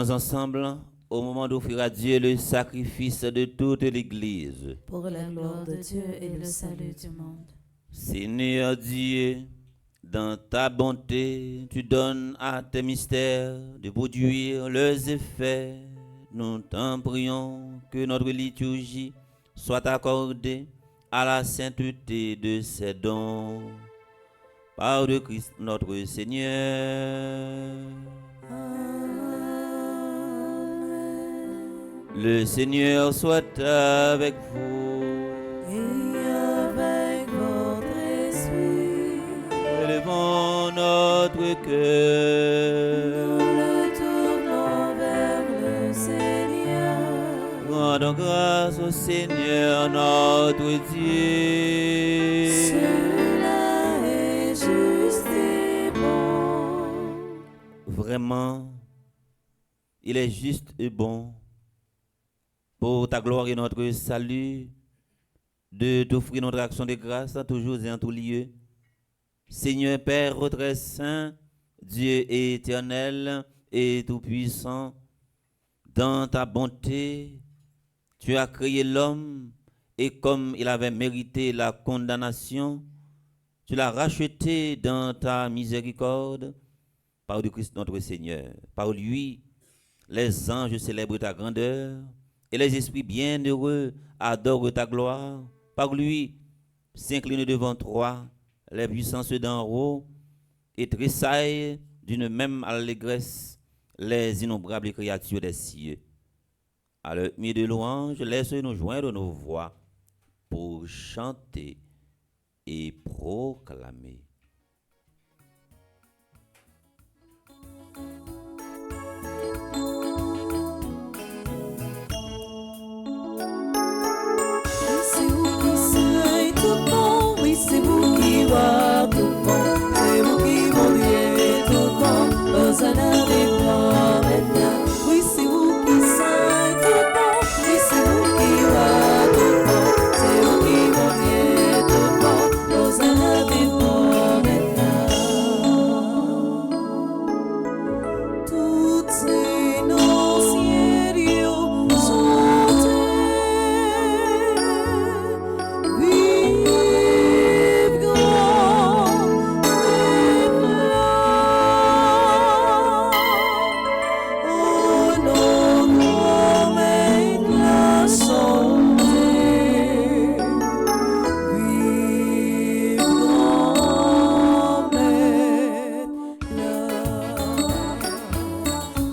Prions ensemble au moment d'offrir à Dieu le sacrifice de toute l'Église. Pour la gloire de Dieu et le salut du monde. Seigneur Dieu, dans ta bonté, tu donnes à tes mystères de produire leurs effets. Nous t'en prions que notre liturgie soit accordée à la sainteté de ces dons. Par de Christ notre Seigneur. Le Seigneur soit avec vous. Et avec votre esprit, Élevons notre cœur. nous le tournons vers le Seigneur. Rendons grâce au Seigneur notre Dieu. Cela est juste et bon. Vraiment, il est juste et bon pour ta gloire et notre salut de t'offrir notre action de grâce toujours et en tout lieu. Seigneur Père très saint, Dieu éternel et tout-puissant, dans ta bonté, tu as créé l'homme et comme il avait mérité la condamnation, tu l'as racheté dans ta miséricorde par le Christ notre Seigneur. Par lui, les anges célèbrent ta grandeur et les esprits bienheureux adorent ta gloire. Par lui, s'inclinent devant toi les puissances d'en haut et tressaillent d'une même allégresse les innombrables créatures des cieux. À leur milieu de louange, laisse-nous joindre nos voix pour chanter et proclamer. C'est vous qui savez tout bon, oui c'est vous qui voyez tout bon, c'est vous qui voyez tout bon, vous en avez pas maintenant. Oui c'est vous qui savez tout bon, oui c'est vous qui voyez tout bon, c'est vous qui voyez tout bon, vous en avez pas maintenant. Toutes ces noms cieux chantent. Vive grand oh non, grand éclat chanter. Vive grand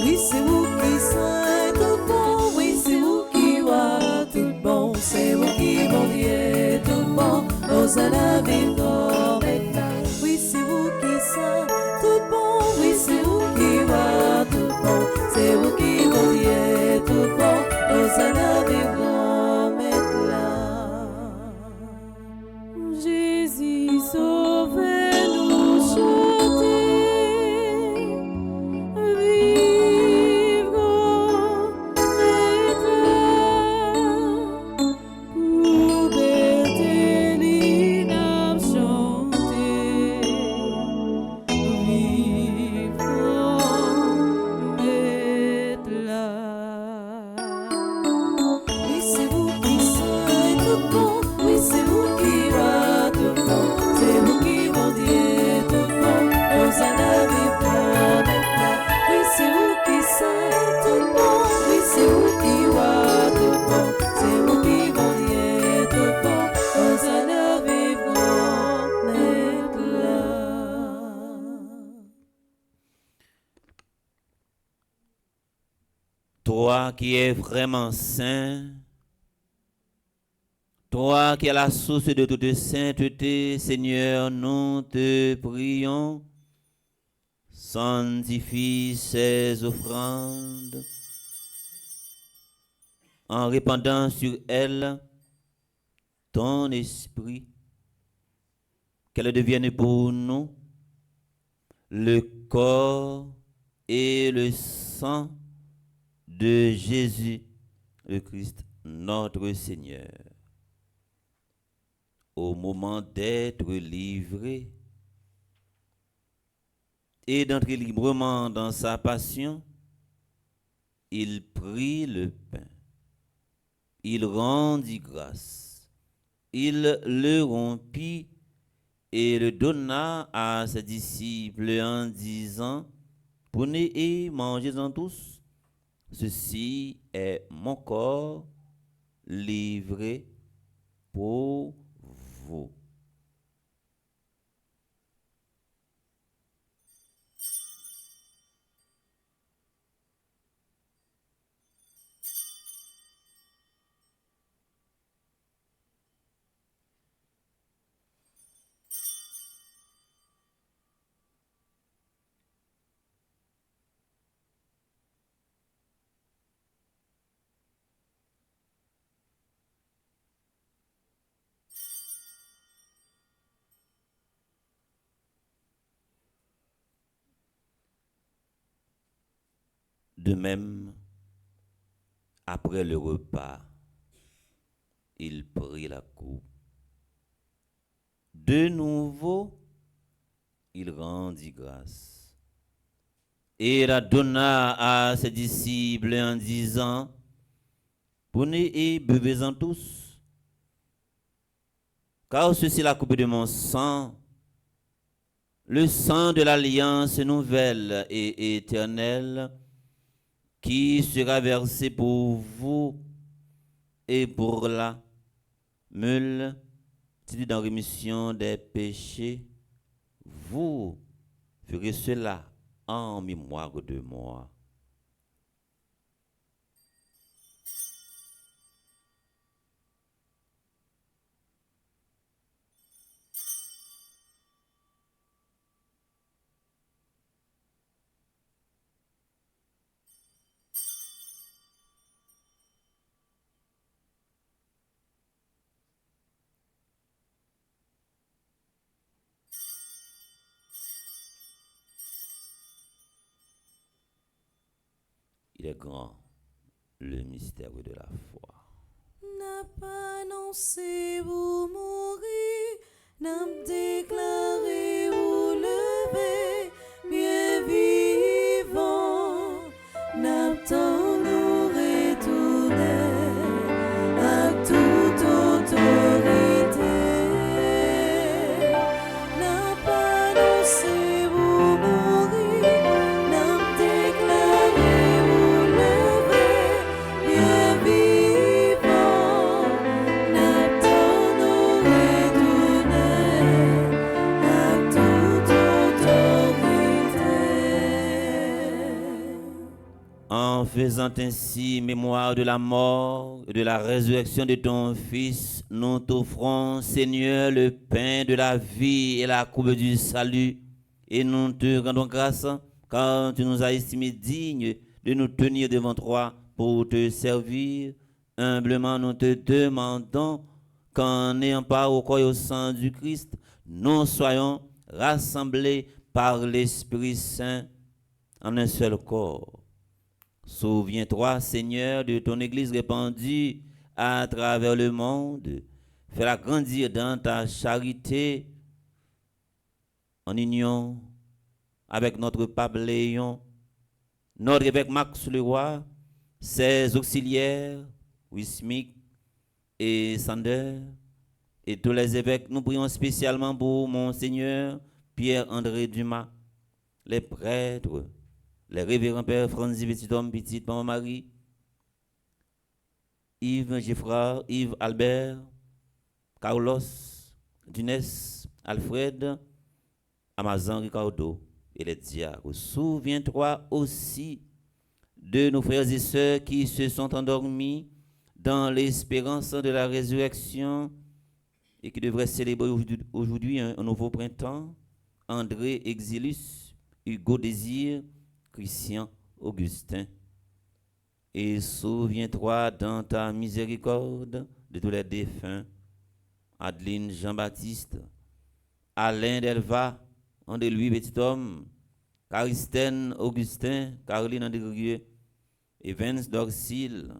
oui, c'est vous qui savez tout bon, oui, c'est vous qui voyez tout bon, c'est vous qui voyez tout bon, aux la victoire maintenant. Oui, c'est vous qui savez tout bon, oui, c'est vous qui voyez tout bon, c'est vous qui voyez tout bon, aux la victoire maintenant. Jésus, sauvez-nous, chantez. Vive grand éclat, pour berter l'inam chanter. Vive grand éclat. Oui, c'est vous qui savez tout bon, oui, c'est vous qui voyez tout bon, c'est vous qui vendiez tout bon, vous en avez pas maintenant. Oui, c'est vous qui savez tout bon, oui, c'est vous qui voyez tout bon, c'est vous qui vendiez tout bon, vous en avez pas maintenant. Toi qui es vraiment saint, toi qui es la source de toute sainteté, Seigneur, nous te prions, sanctifie ces offrandes en répandant sur elles ton esprit, qu'elles deviennent pour nous le corps et le sang de Jésus, le Christ, notre Seigneur. Au moment d'être livré et d'entrer librement dans sa passion, il prit le pain, il rendit grâce, il le rompit et le donna à ses disciples en disant, prenez et mangez-en tous, ceci est mon corps livré pour vous. De même, après le repas, il prit la coupe. De nouveau, il rendit grâce et la donna à ses disciples en disant, prenez et buvez-en tous, car ceci est la coupe de mon sang, le sang de l'alliance nouvelle et éternelle, qui sera versé pour vous et pour la multitude en rémission des péchés. Vous ferez cela en mémoire de moi. Il est grand, le mystère de la foi. N'a pas annoncé vous mourir, n'a déclaré vous lever, bien vivant, n'a tant nous retourner à toute autorité. N'a pas annoncé vous mourir, n'a déclaré vous lever, bien vivant, n'a tant nous retourner à toute autorité. En faisant ainsi mémoire de la mort et de la résurrection de ton Fils, nous t'offrons, Seigneur, le pain de la vie et la coupe du salut. Et nous te rendons grâce, car tu nous as estimés dignes de nous tenir devant toi pour te servir. Humblement, nous te demandons qu'en ayant part au corps et au sang du Christ, nous soyons rassemblés par l'Esprit Saint en un seul corps. Souviens-toi, Seigneur, de ton Église répandue à travers le monde. Fais-la grandir dans ta charité, en union avec notre pape Léon, notre évêque Max Leroy, ses auxiliaires, Wismik et Sander, et tous les évêques. Nous prions spécialement pour Monseigneur Pierre-André Dumas, les prêtres, les révérends pères Franzi Petit-Homme, Petite Maman Marie, Yves Geffrard, Yves Albert, Carlos, Dunès, Alfred, Amazon Ricardo et les diacres. Souviens-toi aussi de nos frères et sœurs qui se sont endormis dans l'espérance de la résurrection et qui devraient célébrer aujourd'hui un nouveau printemps. André Exilus, Hugo Désir, Christian Augustin. Et souviens-toi dans ta miséricorde de tous les défunts, Adeline Jean-Baptiste, Alain Delva, André-Louis Petit-Homme, Caristène Augustin, Caroline Andrieux, Evans Dorsil,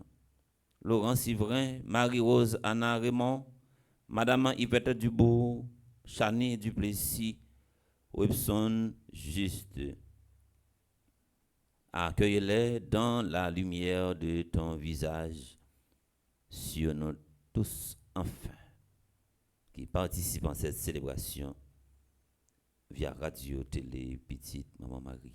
Laurent Sivrin, Marie-Rose Anna Raymond, Madame Yvette Dubourg, Chani Duplessis, Webson Juste. Accueille-les dans la lumière de ton visage sur nous tous, enfin, qui participent à cette célébration via radio, télé, petite Maman Marie.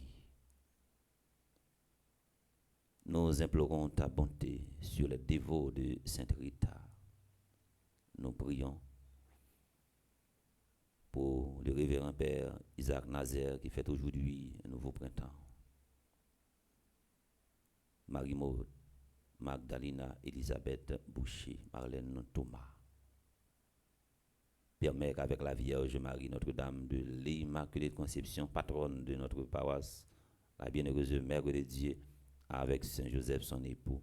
Nous implorons ta bonté sur les dévots de Sainte Rita. Nous prions pour le révérend Père Isaac Nazaire qui fête aujourd'hui un nouveau printemps. Marie-Maud, Magdalena, Elisabeth Boucher, Marlène Thomas. Permet qu'avec la Vierge Marie, Notre-Dame de l'Immaculée Conception, patronne de notre paroisse, la bienheureuse Mère de Dieu, avec Saint Joseph son époux,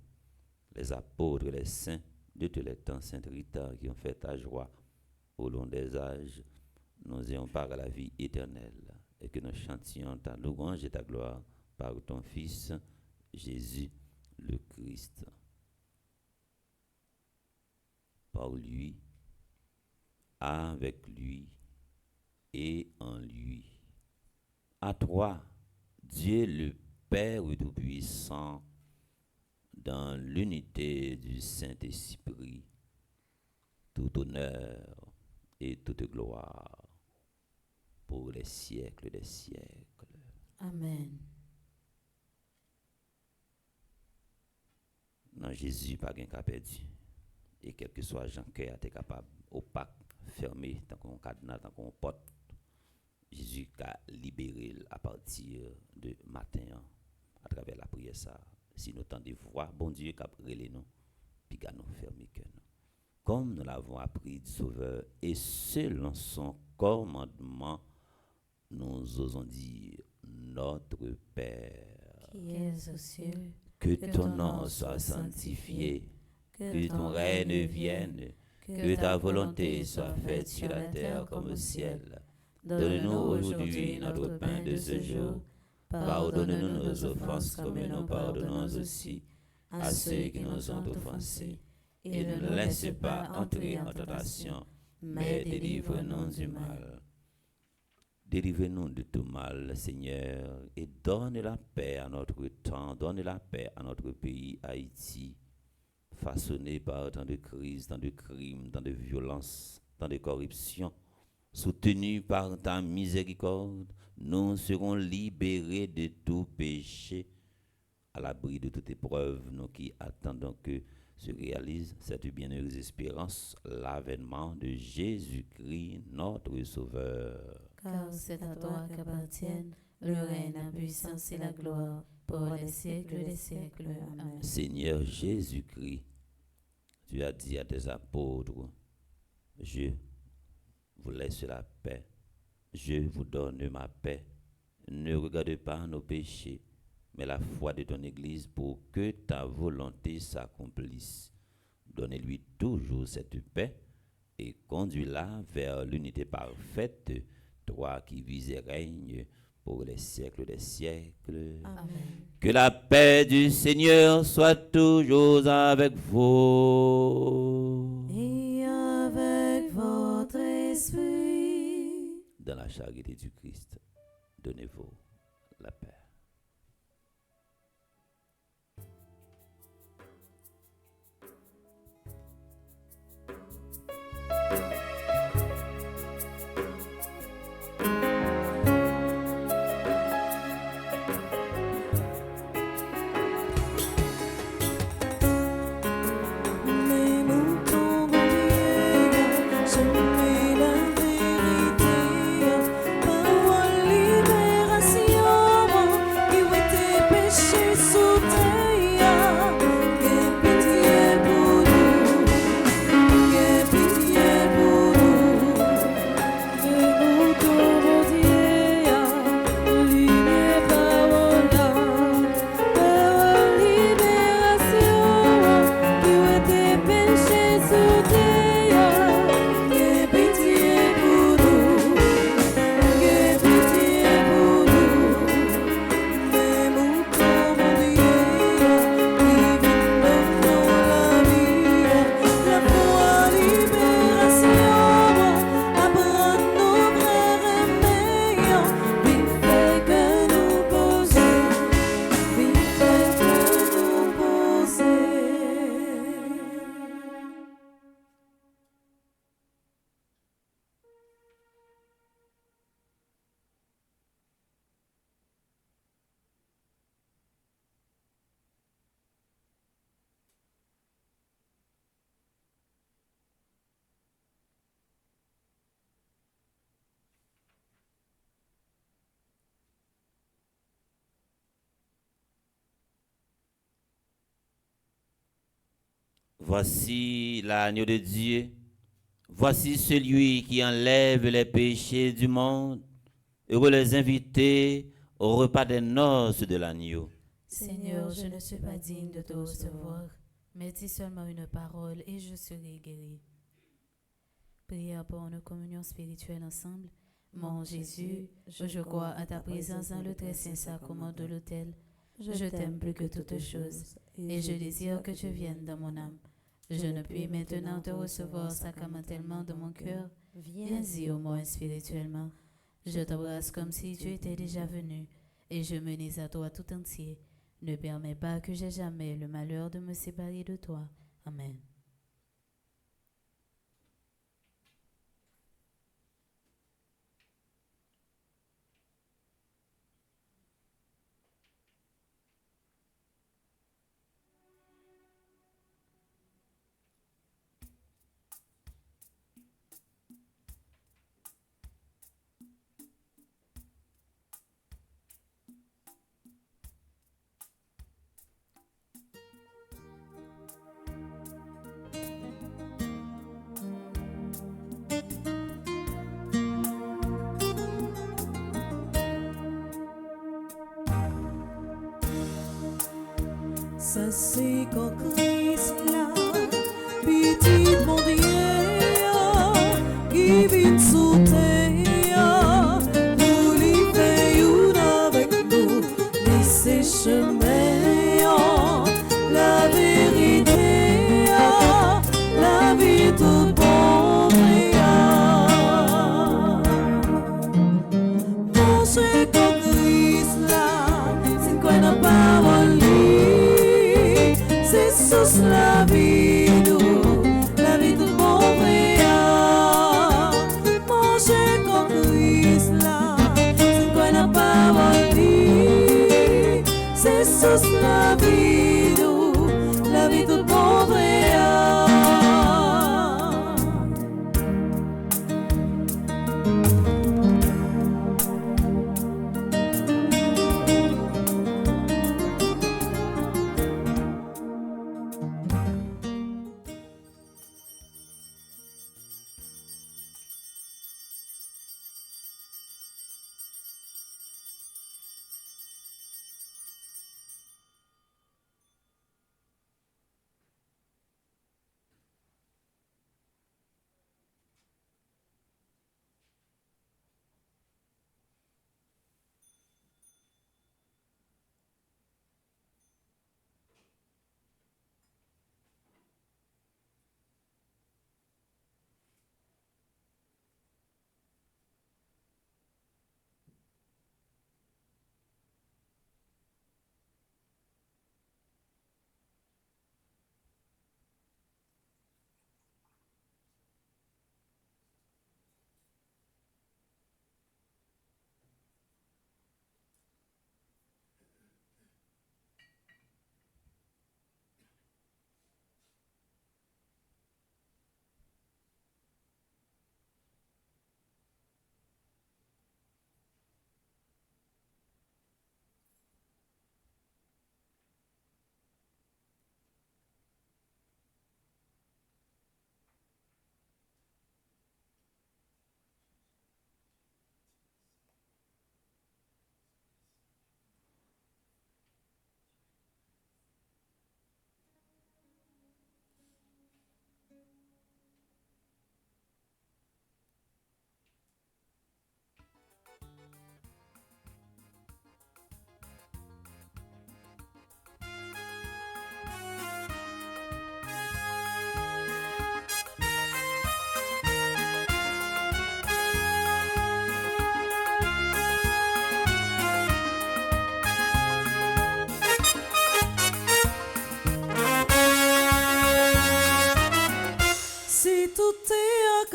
les apôtres, les saints de tous les temps, Sainte Rita, qui ont fait ta joie au long des âges, nous ayons part à la vie éternelle, et que nous chantions ta louange et ta gloire par ton Fils, Jésus le Christ. Par lui, avec lui et en lui. À toi, Dieu le Père Tout-Puissant, dans l'unité du Saint-Esprit, tout honneur et toute gloire pour les siècles des siècles. Amen. Non, Jésus, pas qu'un cas perdu. Et quel que soit Jean cœur, tu es capable, opaque, fermé, tant qu'on cadenas, tant qu'on porte. Jésus a libéré à partir de matin, à travers la prière, ça. Si nous tendons voix, bon Dieu, qui a relé nous, puis qui a nous fermé que nous. Comme nous l'avons appris du Sauveur, et selon son commandement, nous osons dire, notre Père, Qui es aux cieux, que ton nom soit sanctifié, que ton règne vienne, que ta volonté soit faite sur la terre comme au ciel. Donne-nous aujourd'hui notre pain de ce jour. Pardonne-nous nos offenses comme nous pardonnons aussi à ceux qui nous ont offensés. Et ne nous laisse pas entrer en tentation, mais délivre-nous du mal. Délivre-nous de tout mal, Seigneur, et donne la paix à notre temps, donne la paix à notre pays, Haïti, façonné par tant de crises, tant de crimes, tant de violences, tant de corruption. Soutenu par ta miséricorde, nous serons libérés de tout péché, à l'abri de toute épreuve, nous qui attendons que se réalise cette bienheureuse espérance, l'avènement de Jésus-Christ, notre Sauveur. car c'est à toi qu'appartiennent le règne, la puissance et la gloire pour les siècles des siècles. Amen. Seigneur Jésus-Christ, tu as dit à tes apôtres, je vous laisse la paix, je vous donne ma paix. Ne regarde pas nos péchés, mais la foi de ton Église pour que ta volonté s'accomplisse. Donne-lui toujours cette paix et conduis-la vers l'unité parfaite, toi qui vis et règnes pour les siècles des siècles. Amen. Que la paix du Seigneur soit toujours avec vous. Et avec votre esprit. Dans la charité du Christ, donnez-vous la paix. Libération, Voici l'agneau de Dieu. Voici celui qui enlève les péchés du monde. Heureux les invités au repas des noces de l'agneau. Seigneur, je ne suis pas digne de te recevoir, mais dis seulement une parole et je serai guéri. Prière pour une communion spirituelle ensemble. Mon Jésus, je crois à ta présence dans le très saint sacrement de l'autel. Je t'aime plus que toutes choses et je désire que tu viennes dans mon âme. Je ne puis maintenant te recevoir sacramentellement dans mon cœur. Viens-y au moins spirituellement. Je t'embrasse comme si tu étais déjà venu et je me lis à toi tout entier. Ne permets pas que j'aie jamais le malheur de me séparer de toi. Amen. Ça c'est quand Christ là, petit mon Dieu, qui vit sous terre, nous lui veillons avec nous, laissez chemin, la vérité, la vie tout bon. Mon Dieu quand Christ là, c'est quoi la parole? C'est la vie de mon frère. Manger comme Christ là, c'est quoi la parole? C'est la vie de mon frère.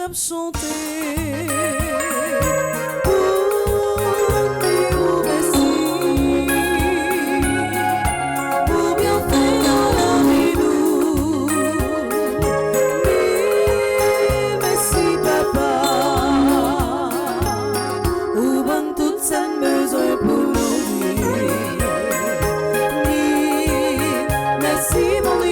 comme chanter. Pour merci, pour bien faire dans la vie nous. Merci papa, ou bonne toute cette besoin pour nous. Merci mon Dieu.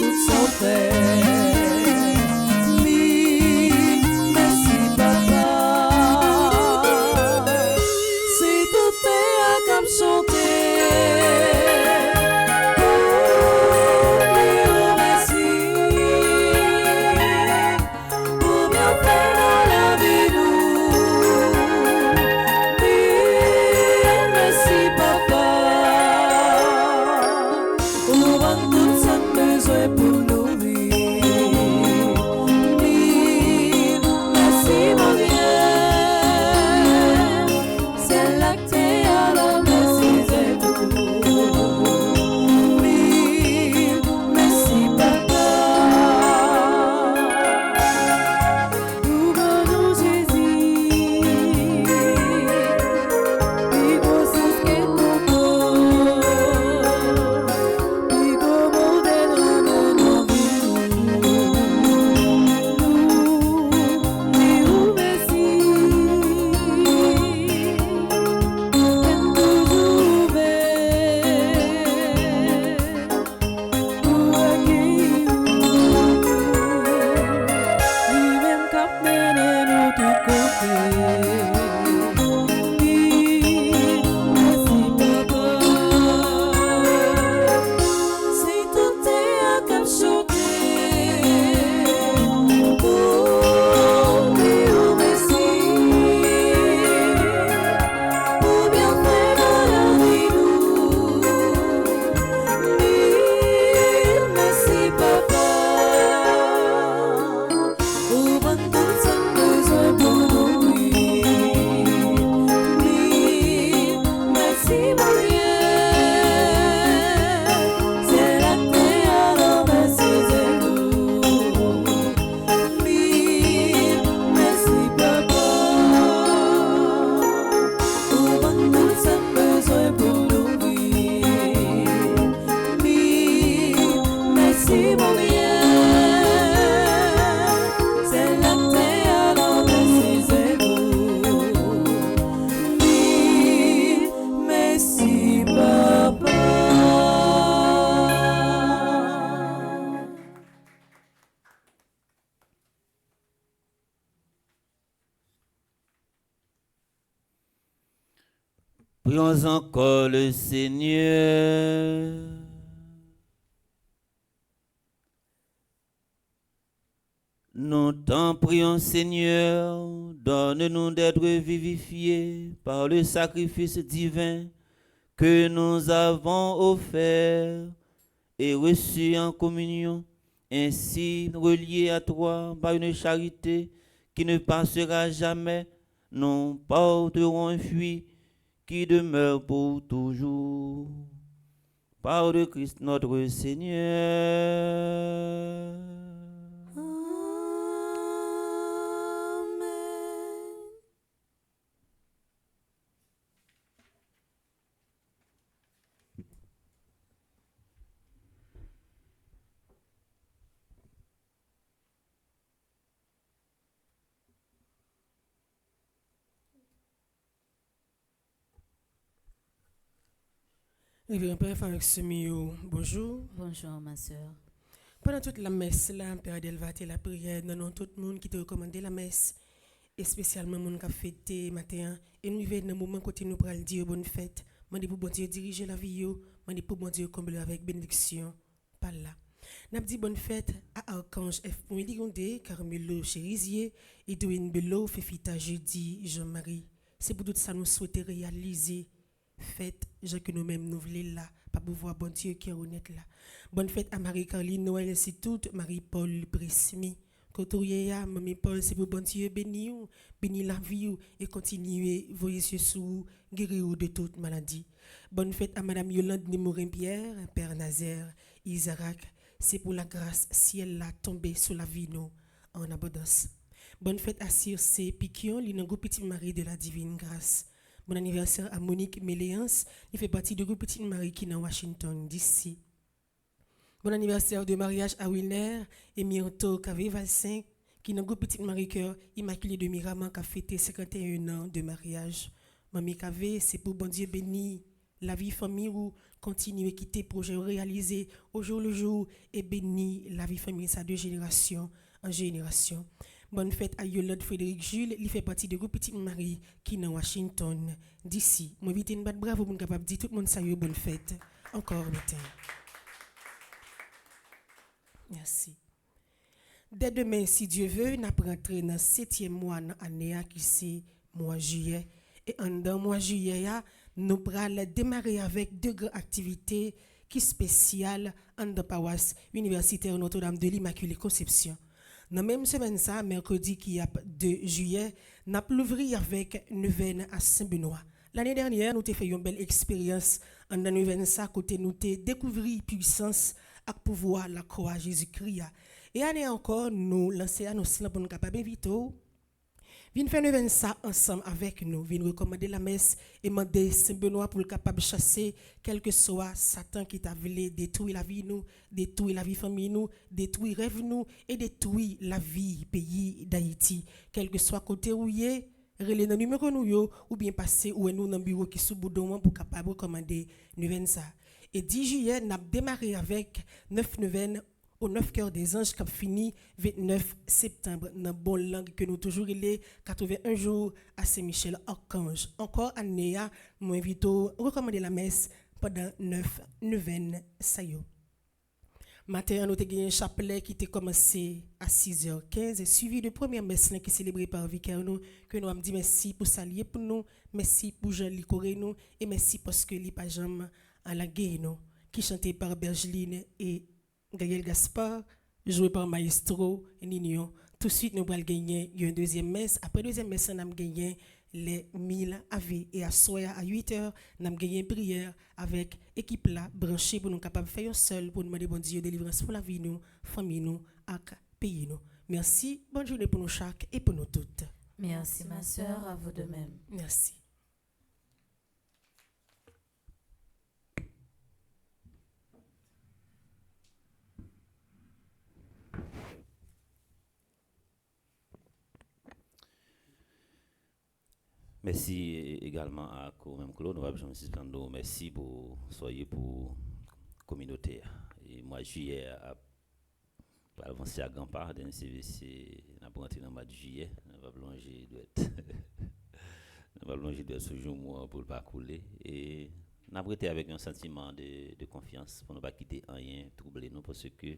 tout son fait. Merci papa. Si tout est à comme chanter. Merci pour bien faire dans la vie nous. Merci papa. Pour rendre tout ça besoin pour nourrir. Merci mon Dieu. C'est là que t'es alors merci c'est tout. Merci papa. Nous venons Jésus. Puis qu'on s'inscrit pour nous. Puis qu'on modèle ramène nos vies. Nous merci. Aime toujours ouvert. Pour accueillir lui-même cap mener nous tout côté. Merci papa. Si tout est à cap chanter. Pour dire merci. Pour bien faire dans la vie nous. Merci papa. Pour prendre tout ça besoin pour nourrir. Merci mon Dieu. C'est la terre alors merci c'est tout. Merci papa. Pour prendre tout ça besoin pour nourrir. Merci mon Dieu. C'est la terre alors merci c'est tout. Merci papa. Prions encore le Seigneur. Nous t'en prions, Seigneur, donne-nous d'être vivifiés par le sacrifice divin que nous avons offert et reçu en communion, ainsi reliés à toi par une charité qui ne passera jamais. Nous porterons un fruit qui demeure pour toujours. Par le Christ notre Seigneur. Révérend Père Farouk Semio, bonjour. Bonjour, ma sœur. Pendant toute la messe, là, Père Adelvat et la prière, nous avons tout le monde qui te recommandé la messe, et spécialement les gens qui ont fêté matin. Et nous vivons dans le moment où nous prenons dire bonne fête. Je dis pour bon Dieu diriger la vie, je dis pour bon Dieu combler avec bénédiction. Par là. Nous dit bonne fête à Archange F. Ligonde, Carmelo Chérisier, Edwin Bello, Fefita Jeudi, Jean-Marie. C'est pour tout ça que nous souhaitons réaliser. Fête, gens que nous-mêmes nous voulons là, pas pouvoir bon Dieu qui est honnête là. Bonne fête à Marie-Caroline Noël ainsi toute, Marie-Paul Prismi. Kotouyea, Mamie Paul, c'est pour bon Dieu bénir, bénir la vie et continuer vos yeux sous, guérir de toute maladie. Bonne fête à Madame Yolande Nemorin-Pierre, Père Nazaire, Isaac, c'est pour la grâce ciel là tombée sur la vie nous en abondance. Bonne fête à Circe Piquion, l'inango Petite Marie de la Divine Grâce. Bon anniversaire à Monique Méléance, il fait partie du groupe Petite Marie qui est dans Washington, D.C. Bon anniversaire de mariage à Wilner et Myrto Kavé Valsin, qui est dans le groupe Petite Marie Cœur Immaculée de Miraman qui a fêté 51 ans de mariage. Mamie Kavé, c'est pour bon Dieu béni la vie famille ou continuer quitter projet réalisé au jour le jour et béni la vie famille ça de génération en génération. Bonne fête à Yolande Frédéric Jules, il fait partie de groupe Petite Marie qui est dans Washington d'ici. Moi vite une batte bravo pour capable dire tout le monde ça y bonne fête encore matin. Merci. Dès demain, si Dieu veut, nous allons rentrer dans le 7e mois de l'année qui c'est mois juillet. Et dans le mois juillet, nous allons démarrer avec 2 grandes activités qui sont spéciales en la paroisse universitaire Notre-Dame de l'Immaculée Conception. Dans la même semaine, ça, mercredi qui est 2 juillet, nous allons ouvrir avec neuvaine à Saint-Benoît. L'année dernière, nous avons fait une belle expérience en la neuvaine, ça, côté nous avons découvert puissance et pouvoir la croix Jésus-Christ. Et année encore, nous lancer annonce pour nous capable inviter. Viens faire nous ça ensemble avec nous. Viens recommander la messe et demander Saint-Benoît pour le capable chasser quel que soit Satan qui t'a voulu détruire la vie nous, détruire la vie famille nous, détruire rêve nous et détruire la vie pays d'Haïti. Quel que soit côté où y est, relais dans numéro nous yo ou bien passer ou nous dans bureau qui sous boudon pour capable recommander nous ça. Et 10 juillet, nous avons démarré avec 9 neuvaines au 9 cœurs des anges qui a fini 29 septembre dans la bonne langue que nous toujours il 81 jours à Saint-Michel Archange. Encore année nous invitons à recommander la messe pendant 9 neuvaines sayo. Matin nous avons gagné un chapelet qui était commencé à 6h15 et suivi de première messe qui est célébrée par vicaire nous que nous avons dit merci pour s'allier pour nous, merci pour Jean-Li Coré nous et merci parce que li pas jamais à la guerre qui chantait par Bergeline et Gaël Gaspard, joué par Maestro et Nignon. Tout de suite, nous allons gagner une deuxième messe. Après deuxième messe, nous allons gagner les 1000 AV. Et à soir, à 8h, nous allons gagner une prière avec l'équipe là, branchée pour nous capables de faire un seul, pour nous demander bon Dieu délivrance pour la vie, nous, famille, nous, et pays. Nous. Merci, bonne journée pour nous chaque et pour nous toutes. Merci ma sœur, à vous de même. Merci. Merci également à même Claude, nous avons suspendre. Merci pour soyez pour communauté. Et moi juillet à avancer à grand part d'un CVC, n'a pas rentré dans le mois de juillet, on va plonger doit être on va plonger doit ce jour pour pas couler et n'a été avec un sentiment de confiance pour ne pas quitter rien troubler nous parce que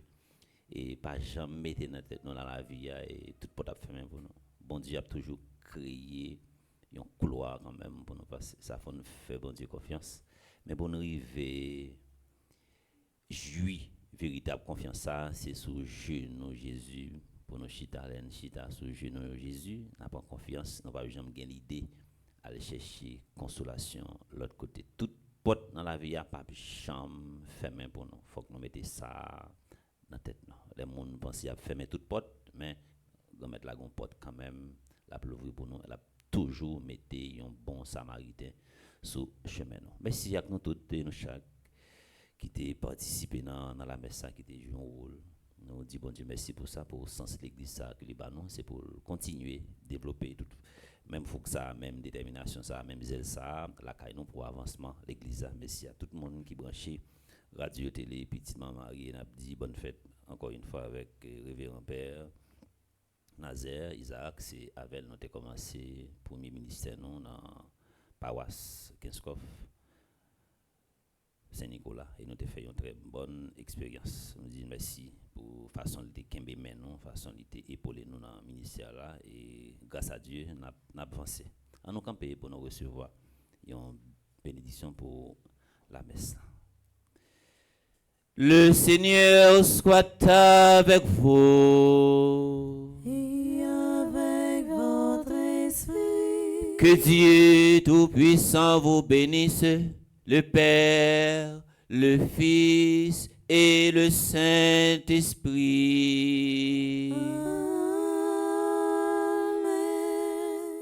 et pas jamais mettre notre tête dans la vie et tout porte fermé pour nous. Bon Dieu a toujours créé un couloir quand même pour nous passer. Ça faut nous faire bon Dieu confiance. Mais pour nous arriver jouir véritable confiance ça c'est sous genou Jésus pour nous chita sous genou Jésus n'a pas confiance, n'a pas jamais gagner l'idée aller chercher consolation l'autre côté. Toute porte dans la vie a pas chambre fermée pour nous. Faut que nous mettions ça dans tête non. Les gens pensent à fermer toute porte mais on mettre la porte quand même la ouvrir pour nous. Elle a toujours mettre un bon samaritain sur chemin. Merci à nous tous nous chaque qui t'ai participé dans la messe qui t'ai joué un rôle. Nous disons bon Dieu merci pour ça, pour le sens de l'église ça que les banons c'est pour continuer développer tout même faut que ça même détermination ça même zèle ça la caille non pour avancement l'église. Merci à tout le monde qui branché radio télé petite maman Marie n'a dit bonne fête encore une fois avec révérend père Nazaire, Isaac, c'est avec nous avons commencé premier ministère nous dans paroisse Kinskov Saint-Nicolas et nous avons fait une très bonne expérience. Nous disons merci pour façon de kembe men nous, façon de épauler nous dans le ministère là et grâce à Dieu nous avons avancé. En nous camper pour nous recevoir une bénédiction pour la messe. Le Seigneur soit avec vous. Que Dieu Tout-Puissant vous bénisse, le Père, le Fils et le Saint-Esprit. Amen.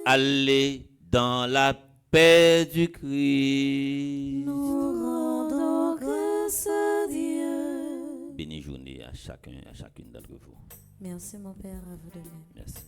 Allez dans la paix du Christ. Nous rendons grâce à Dieu. Béni journée à chacun, à chacune d'entre vous. Merci mon Père, à vous de même. Merci.